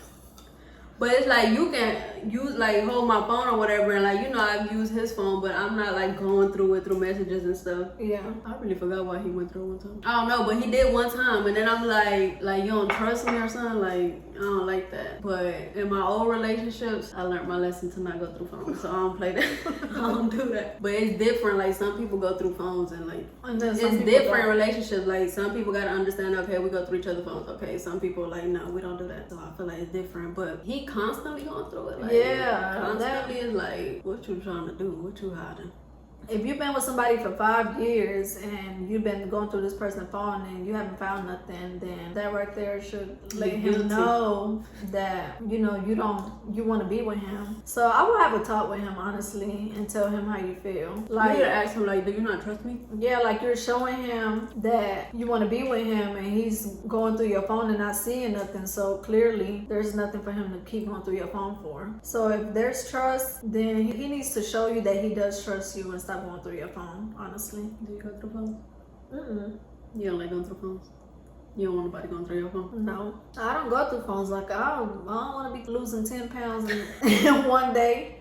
But it's like you can use hold my phone or whatever, and I've used his phone, but I'm not like going through it through messages and stuff. Yeah. I really forgot why he went through one time. I don't know, but he did one time, and then I'm like you don't trust me or something. Like I don't like that. But in my old relationships, I learned my lesson to not go through phones, so I don't play that. I don't do that. But it's different. Like some people go through phones, and And then some it's people different don't. relationships. Like some people gotta understand. Okay, we go through each other's phones. Okay, some people like no, we don't do that. So I feel like it's different. But he constantly going through it. Like, Yeah, constantly is like, what you trying to do? What you hiding? If you've been with somebody for 5 years and you've been going through this person's phone and you haven't found nothing, then that right there should let You're him guilty. know that you want to be with him. So I will have a talk with him honestly and tell him how you feel. You Like, need to ask him like, do you not trust me? yeah, like you're showing him that you want to be with him, and he's going through your phone and not seeing nothing. So clearly, there's nothing for him to keep going through your phone for. So if there's trust, then he needs to show you that he does trust you and stop going through your phone. Honestly. Do you go through phones? Mm-mm. You don't like going through phones? You don't want nobody going through your phone? No, I don't go through phones. Like I don't want to be losing 10 pounds in one day.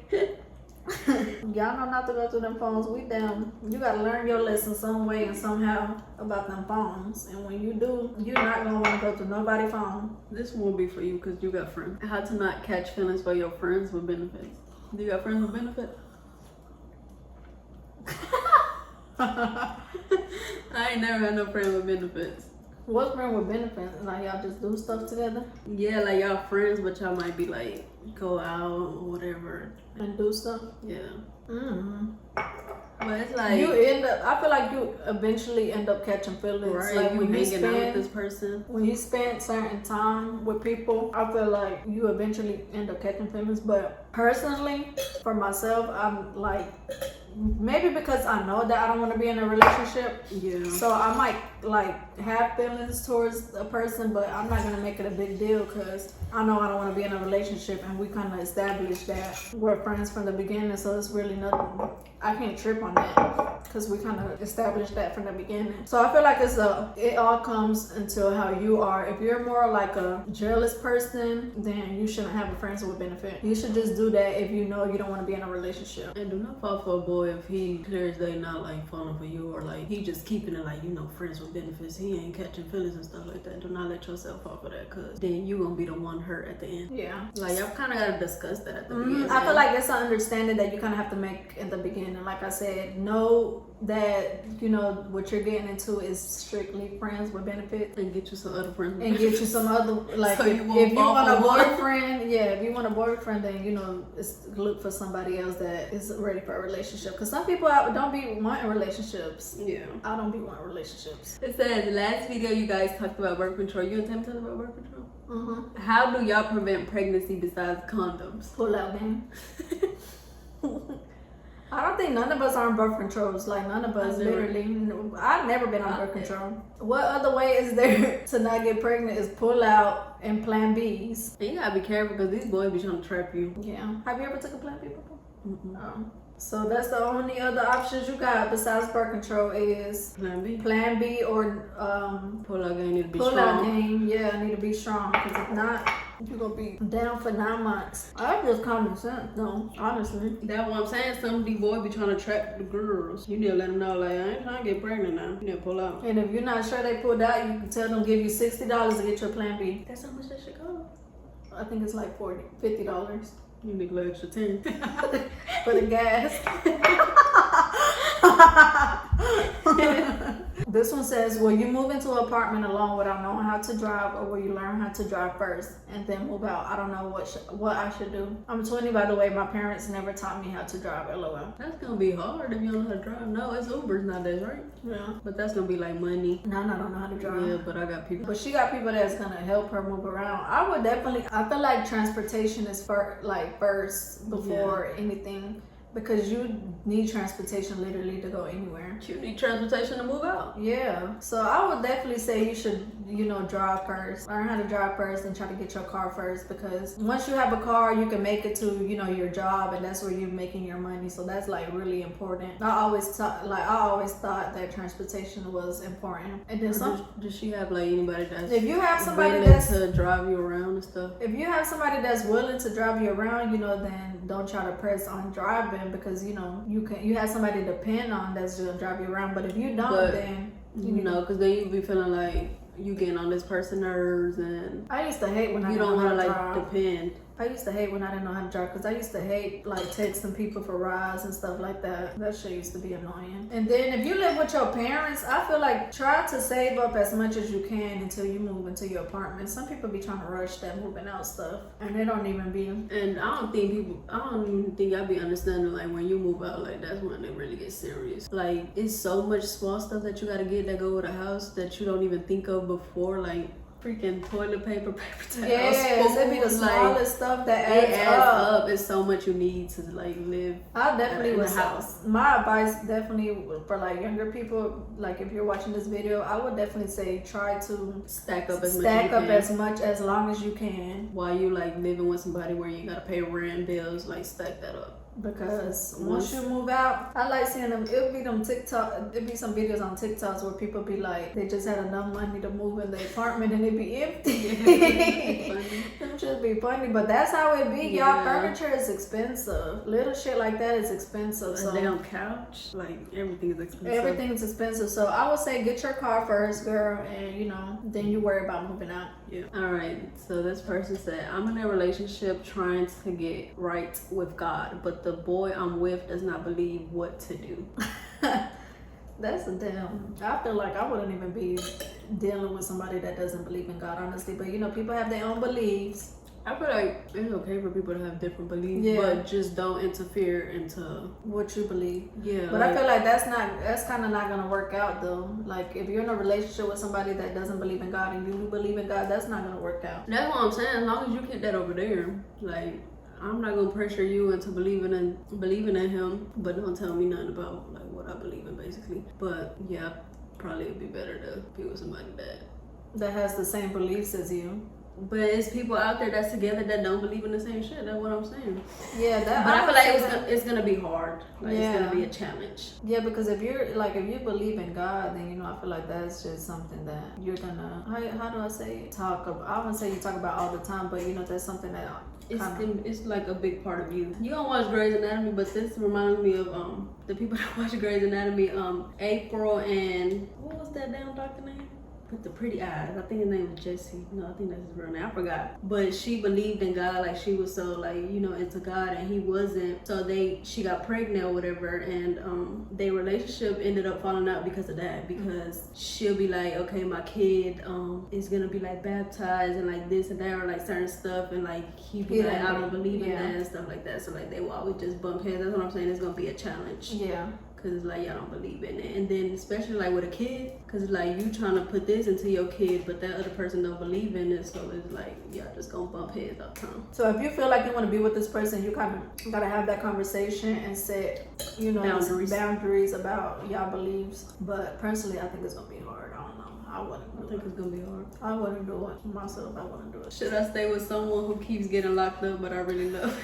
Y'all know not to go through them phones. We down. You gotta learn your lesson some way and somehow about them phones. And when you do, you're not gonna want to go through nobody's phone. This will be for you because you got friends. How to not catch feelings for your friends with benefits. Do you got friends with benefits? I ain't never had no friend with benefits. What's wrong with benefits? Like y'all just do stuff together Yeah, like y'all friends, but y'all might be like go out or whatever. and do stuff. Yeah. Mm-hmm. But it's like you end up. I feel like you eventually end up catching feelings. right, Like you when you hanging out with spend this person. when you spend certain time with people, I feel like you eventually end up catching feelings. But personally, for myself, I'm like, maybe because I know that I don't want to be in a relationship, Yeah. so I might like have feelings towards a person, but I'm not gonna make it a big deal because I know I don't want to be in a relationship, and we kind of established that we're friends from the beginning, so it's really nothing. I can't trip on that because we kind of established that from the beginning. So I feel like it all comes into how you are. If you're more like a jealous person, then you shouldn't have a friends with benefit. You should just do that if you know you don't want to be in a relationship. And do not fall for a boy if he clears they not like falling for you, or like he just keeping it like, you know, friends with benefits. He ain't catching feelings and stuff like that. Do not let yourself fall for that, because then you gonna be the one hurt at the end. Yeah. Like y'all kind of gotta discuss that at the beginning. I feel like it's an understanding that you kind of have to make in the beginning. Like I said, know that, you know, what you're getting into is strictly friends with benefits. And get you some other friends. And get you some other, like, So if you you won't fall want a for one. boyfriend, yeah, if you want a boyfriend, then, you know, look for somebody else that is ready for a relationship. Because some people don't be wanting relationships. Yeah. I don't be wanting relationships. It says, last video you guys talked about birth control. You and Tim talked about birth control? Mm-hmm. How do y'all prevent pregnancy besides condoms? Pull out game. I don't think none of us are on birth controls. Like, none of us, literally. I've never been on birth control. What other way is there to not get pregnant is pull out and plan Bs. And you gotta be careful because these boys be trying to trap you. Yeah. Have you ever took a plan B before? Mm-mm. So that's the only other options you got besides birth control is Plan B. plan B or Pull out game need to be pull out strong. game. Yeah, need to be strong, because if not, you're gonna be down for 9 months. I just common sense, no, honestly. That's what I'm saying. Some of these boys be trying to trap the girls. You need to let them know, like, I ain't trying to get pregnant now. You need to pull out. And if you're not sure they pulled out, you can tell them give you $60 to get your plan B. That's how much that shit cost. I think it's like $50. You need a little extra 10. For the gas. This one says, will you move into an apartment alone without knowing how to drive, or will you learn how to drive first and then move out? I don't know what I should do. I'm 20, by the way. My parents never taught me how to drive, LOL. That's gonna be hard if you don't know how to drive. No, it's Ubers nowadays, right? Yeah. But that's gonna be like money. Nana don't know how to drive. Yeah, but I got people. But she got people that's gonna help her move around. I feel like transportation is first before anything, because you need transportation literally to go anywhere. You need transportation to move out. Yeah, so I would definitely say you should, you know, drive first. Learn how to drive first and try to get your car first, because once you have a car, you can make it to, you know, your job, and that's where you're making your money. So that's like really important. I always thought that transportation was important. And then Does she have like anybody that's if you have somebody willing that's to drive you around and stuff? If you have somebody that's willing to drive you around, you know, then don't try to press on driving, because, you know, you have somebody to depend on that's gonna drive you around. But if you don't, then you know, because then you be feeling like you getting on this person's nerves, and I used to hate when I you didn't don't know how want to to drive. like depend. I used to hate when I didn't know how to drive, because I used to hate like texting people for rides and stuff like that. That shit used to be annoying. And then if you live with your parents, I feel like try to save up as much as you can until you move into your apartment. Some people be trying to rush that moving out stuff, and they don't even be. And I don't even think y'all be understanding, like, when you move out, like, that's when it really gets serious. Like, it's so much small stuff that you gotta get that go with a house that you don't even think of before, like freaking toilet paper towels. Yes, it be the smallest stuff that adds up. It's so much you need to like live. I definitely in would the house. My advice definitely for like younger people, like if you're watching this video, I would definitely say try to stack up as much as long as you can, while you like living with somebody where you gotta pay rent, bills. Like, stack that up. Because once you move out, I like seeing them. It'll be some videos on TikToks where people be like, they just had enough money to move in the apartment and it be empty. Them just be funny, but that's how it be. Yeah. Y'all, furniture is expensive. Little shit like that is expensive. So a damn couch, like everything is expensive. Everything is expensive. So I would say get your car first, girl, and you know, then you worry about moving out. Yeah. All right. So this person said, I'm in a relationship trying to get right with God, but the boy I'm with does not believe what to do. That's a damn. I feel like I wouldn't even be dealing with somebody that doesn't believe in God, honestly. But you know, people have their own beliefs. I feel like it's okay for people to have different beliefs, Yeah. but just don't interfere into what you believe. yeah. But I feel like that's kind of not gonna work out though. Like if you're in a relationship with somebody that doesn't believe in God and you believe in God, that's not gonna work out. That's what I'm saying. As long as you keep that over there, like I'm not gonna pressure you into believing in Him, but don't tell me nothing about like what I believe in, basically. But yeah, probably it'd be better to be with somebody That has the same beliefs as you. But it's people out there that's together that don't believe in the same shit. That's what I'm saying. Yeah, that. But I feel like it's gonna be hard. Like Yeah. it's gonna be a challenge. Yeah, because if you believe in God, then I feel like that's just something that you're gonna how do I say it? Talk about. I wouldn't say you talk about all the time, but that's something that It's like a big part of you. You don't watch Grey's Anatomy, but this reminds me of the people that watch Grey's Anatomy. April and what was that damn doctor name? With the pretty eyes. I think his name was Jesse. No, I think that's his real name. I forgot. But she believed in God. Like she was so like into God, and he wasn't. So she got pregnant or whatever, and their relationship ended up falling out because of that. Because she'll be like, okay, my kid is gonna be like baptized and like this and that or like certain stuff, and like he be like, I don't believe in that and stuff like that. So like they will always just bump heads. That's what I'm saying. It's gonna be a challenge. Yeah. Cause it's like y'all don't believe in it, and then especially like with a kid, cause it's like you trying to put this into your kid, but that other person don't believe in it, so it's like y'all just gonna bump heads all the time. So if you feel like you want to be with this person, you kind of gotta have that conversation and set boundaries about y'all beliefs. But personally, I think it's gonna be hard. I don't know. I wouldn't. I think it's gonna be hard. I wouldn't do it myself. I wouldn't do it. Should I stay with someone who keeps getting locked up, but I really love?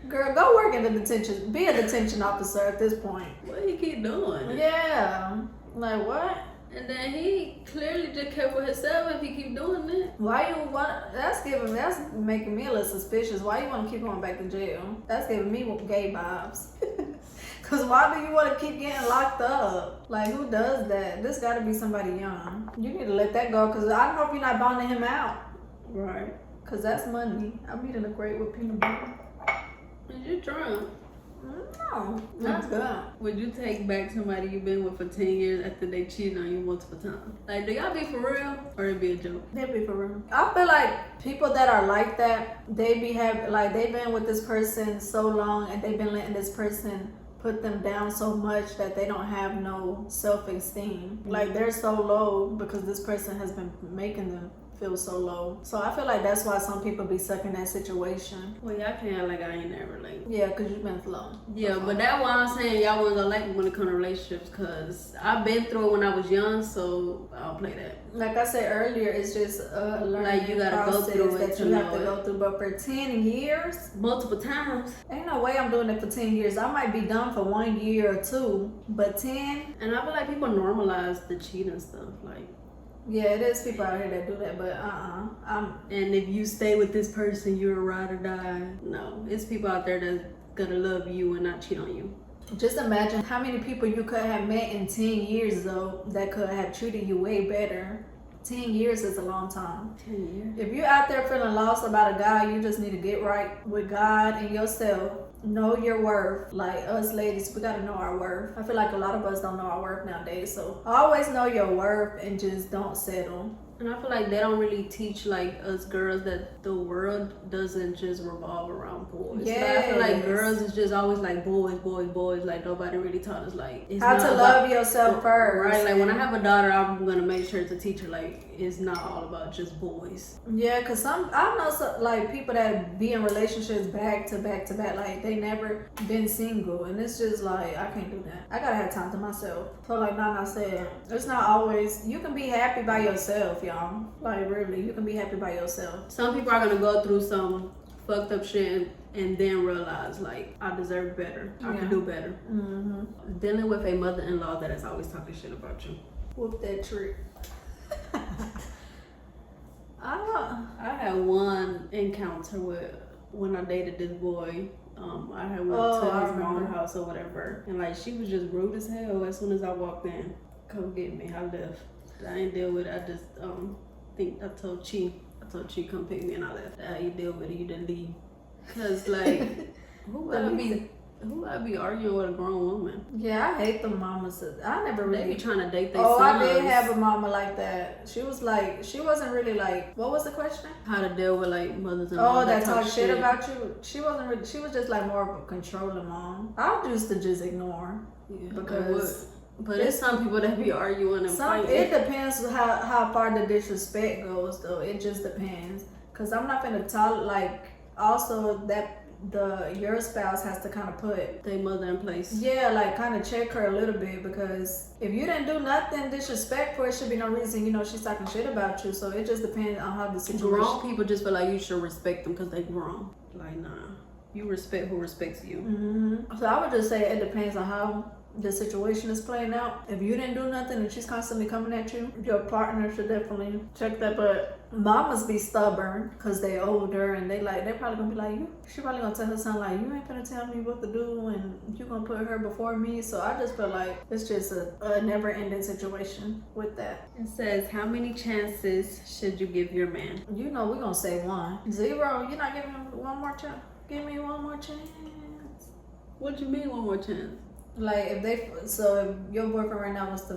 Girl, go work in the detention. Be a detention officer at this point. What he keep doing? Yeah. Like what? And then he clearly just care for himself if he keep doing it. Why you want? That's making me a little suspicious. Why you want to keep going back to jail? That's giving me gay vibes. Cause why do you want to keep getting locked up? Like who does that? This got to be somebody young. You need to let that go. Cause I hope you're not bonding him out. Right. Cause that's money. I'm eating a grape with peanut butter. Is you drunk? No, that's good. Would you take back somebody you've been with for 10 years after they cheated on you multiple times? Like, do y'all be for real or it be a joke? They be for real. I feel like people that are like that, they've been with this person so long and they've been letting this person put them down so much that they don't have no self-esteem. Like they're so low because this person has been making them feel so low. So I feel like that's why some people be stuck in that situation. Well, y'all can't like I ain't never like. Yeah, because you've been slow. Yeah, but that's why I'm saying y'all wasn't gonna like me when it comes to relationships, because I've been through it when I was young, so I don't play that. Like I said earlier, it's just a learning like you gotta process go through it that to you have know to go through. But for 10 years, multiple times. Ain't no way I'm doing it for 10 years. I might be done for 1 year or 2, but 10. And I feel like people normalize the cheating stuff, like. Yeah, it is people out here that do that, but And if you stay with this person, you're a ride or die. No, it's people out there that's gonna love you and not cheat on you. Just imagine how many people you could have met in 10 years though that could have treated you way better. 10 years is a long time. 10 years. If you're out there feeling lost about a guy, you just need to get right with God and yourself. Know your worth. Like us ladies, we gotta know our worth. I feel like a lot of us don't know our worth nowadays. So always know your worth and just don't settle. And I feel like they don't really teach like us girls that the world doesn't just revolve around boys. Yes. Like, I feel like girls is just always like boys, boys, boys. Like nobody really taught us like it's how not to about, love yourself first. Right? Like when I have a daughter, I'm gonna make sure to teach her like it's not all about just boys. Yeah, cause I know some like people that be in relationships back to back to back, like they never been single, and it's just like I can't do that. I gotta have time to myself. So like Nana said, it's not always you can be happy by yourself, y'all. Like really, you can be happy by yourself. Some people are gonna go through some fucked up shit and then realize like I deserve better. I can do better. Mm-hmm. Dealing with a mother-in-law that is always talking shit about you. Whoop that trick. I had one encounter with when I dated this boy. I had went to his mom's house or whatever, and like she was just rude as hell. As soon as I walked in, come get me. I left. I ain't deal with it. I just I told Chi come pick me and I left. How you deal with it? You didn't leave. Cause like who gonna be Who I be arguing with a grown woman? Yeah, I hate the mamas. I never They really be trying to date their Oh, sons. I did have a mama like that. She was like, she wasn't really like, what was the question? How to deal with like mothers and Oh, that talk talk shit about you. She wasn't really, she was just like more of a controlling mom. I used to just ignore Yeah, because but it's some people that be arguing and fighting. it depends how far the disrespect goes though. It just depends. Cause I'm not gonna talk like also that your spouse has to kind of put their mother in place. Yeah, like kind of check her a little bit because if you didn't do nothing disrespectful, it should be no reason, she's talking shit about you. So it just depends on how the situation. Grown people just feel like you should respect them because they grown. Like, nah. You respect who respects you. Mm-hmm. So I would just say it depends on how the situation is playing out. If you didn't do nothing and she's constantly coming at you, your partner should definitely check that. But mamas be stubborn because they older and they probably gonna be like, she probably gonna tell her son like, you ain't gonna tell me what to do and you gonna put her before me. So I just feel like it's just a never ending situation with that. It says, how many chances should you give your man? We're gonna say 1. 0. You're not giving him one more chance. Give me one more chance. What do you mean one more chance? Like if your boyfriend right now wants to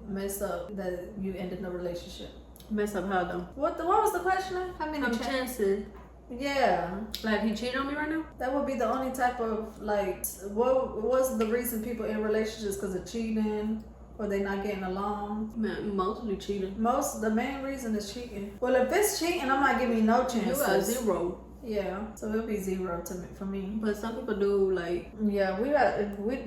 mess up that you ended the relationship. Mess up how though? What was the question? How many chances? Yeah. Like he cheated on me right now? That would be the only type of like what was the reason people in relationships because of cheating or they not getting along? Man, mostly cheating. The main reason is cheating. Well, if it's cheating, I'm not giving you no chances. You got 0. Yeah, so it'll be 0 for me. But some people do like. Yeah,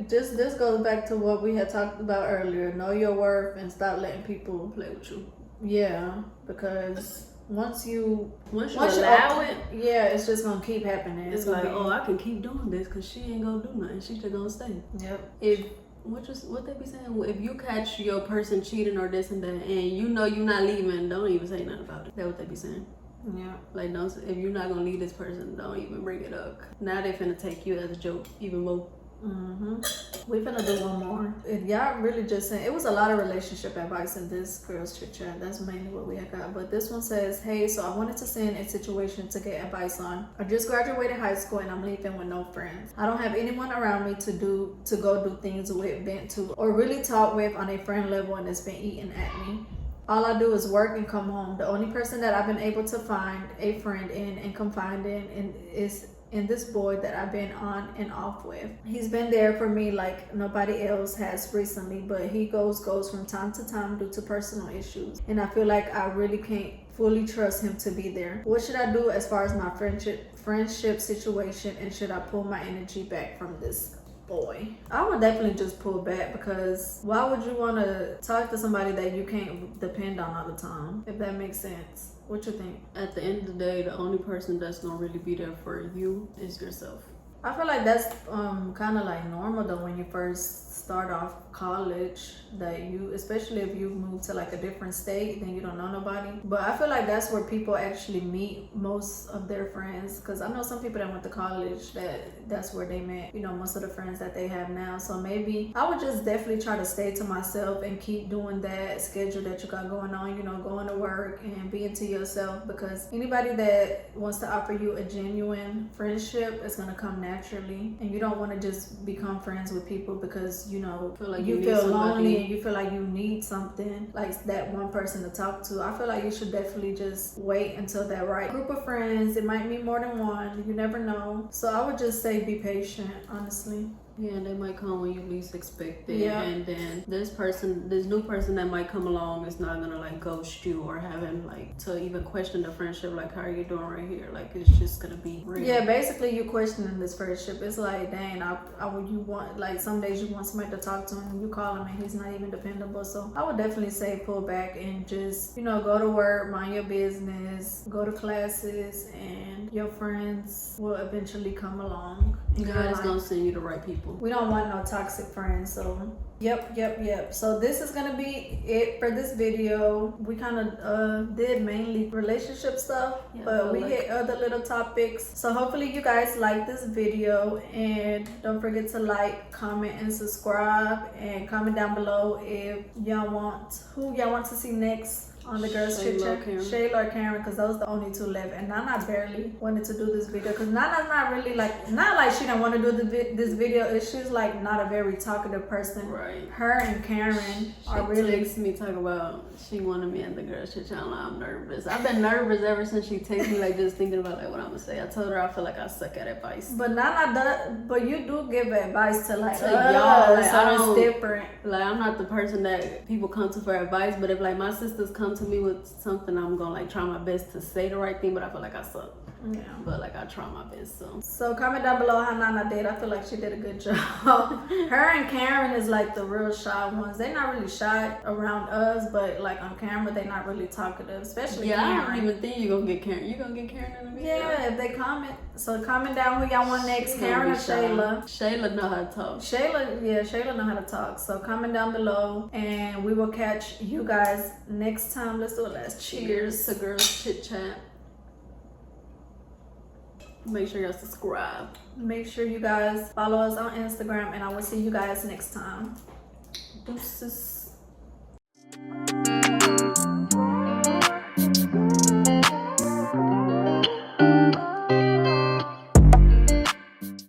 this goes back to what we had talked about earlier. Know your worth and stop letting people play with you. Yeah, because once you allow it, yeah, it's just gonna keep happening. It's like, I can keep doing this because she ain't gonna do nothing. She just gonna stay. Yep. What they be saying? If you catch your person cheating or this and that, and you're not leaving, don't even say nothing about it. That's what they be saying. Yeah. Like, if you're not gonna leave this person, don't even bring it up. Now they finna take you as a joke even more. Mm-hmm. We finna do one more. And y'all really just saying, it was a lot of relationship advice in this girl's chit chat. That's mainly what we had got. But this one says, hey, so I wanted to send a situation to get advice on. I just graduated high school and I'm leaving with no friends. I don't have anyone around me to go do things with, vent to, or really talk with on a friend level, and it's been eating at me. All I do is work and come home. The only person that I've been able to find a friend in and confide in is in this boy that I've been on and off with. He's been there for me like nobody else has recently, but he goes from time to time due to personal issues. And I feel like I really can't fully trust him to be there. What should I do as far as my friendship situation, and should I pull my energy back from this boy? I would definitely just pull back, because why would you want to talk to somebody that you can't depend on all the time, if that makes sense? What you think? At the end of the day, the only person that's gonna really be there for you is yourself. I feel like that's kind of like normal though when you first start off college, that you, especially if you move to like a different state, then you don't know nobody. But I feel like that's where people actually meet most of their friends, because I know some people that went to college that's where they met, most of the friends that they have now. So maybe I would just definitely try to stay to myself and keep doing that schedule that you got going on, going to work and being to yourself, because anybody that wants to offer you a genuine friendship is going to come naturally, and you don't want to just become friends with people because you feel lonely and you feel like you need something like that one person to talk to. I feel like you should definitely just wait until that right group of friends. It might be more than one, you never know. So I would just say be patient, honestly. Yeah, they might come when you least expect it. Yeah. And then this new person that might come along is not gonna like ghost you or having like to even question the friendship, like, how are you doing right here? Like, it's just gonna be real. Yeah, basically you questioning this friendship. It's like, dang, you want, like, some days you want somebody to talk to him, you call him and he's not even dependable. So I would definitely say pull back and just, go to work, mind your business, go to classes, and your friends will eventually come along. God is gonna send you the right people. We don't want no toxic friends. So yep. So this is gonna be it for this video. We kind of did mainly relationship stuff, but we hit other little topics. So hopefully you guys like this video, and don't forget to like, comment, and subscribe, and comment down below if who y'all want to see next on the girls' Shayla chit or chat. Karen. Shayla or Karen, because those are the only two left. And Nana barely wanted to do this video because Nana's not really like, not like she didn't want to do this video. It's she's like not a very talkative person. Right. Her and Karen are She really. texted me talk about she wanted me at the girls' chit chat. I'm nervous. I've been nervous ever since she texted me, like just thinking about like what I'm gonna say. I told her I feel like I suck at advice. But Nana does, but you do give advice to like To y'all, like, so I it's don't- different. Like I'm not the person that people come to for advice, but if like my sisters come to me with something, I'm gonna like try my best to say the right thing. But I feel like I suck. Yeah. But like I try my best. So comment down below how Nana did. I feel like she did a good job. Her and Karen is like the real shy ones. They're not really shy around us, but like on camera, they're not really talkative, especially Yeah, I Karen. don't even think you're gonna get Karen. You gonna get Karen in the video? Yeah, if they comment. So comment down who y'all want next, She Karen or gonna be shy. Shayla. Shayla know how to talk. Shayla know how to talk. So comment down below, and we will catch you guys next time. Let's do a last cheers. To girls chit chat. Make sure y'all subscribe. Make sure you guys follow us on Instagram, and I will see you guys next time. Deuces.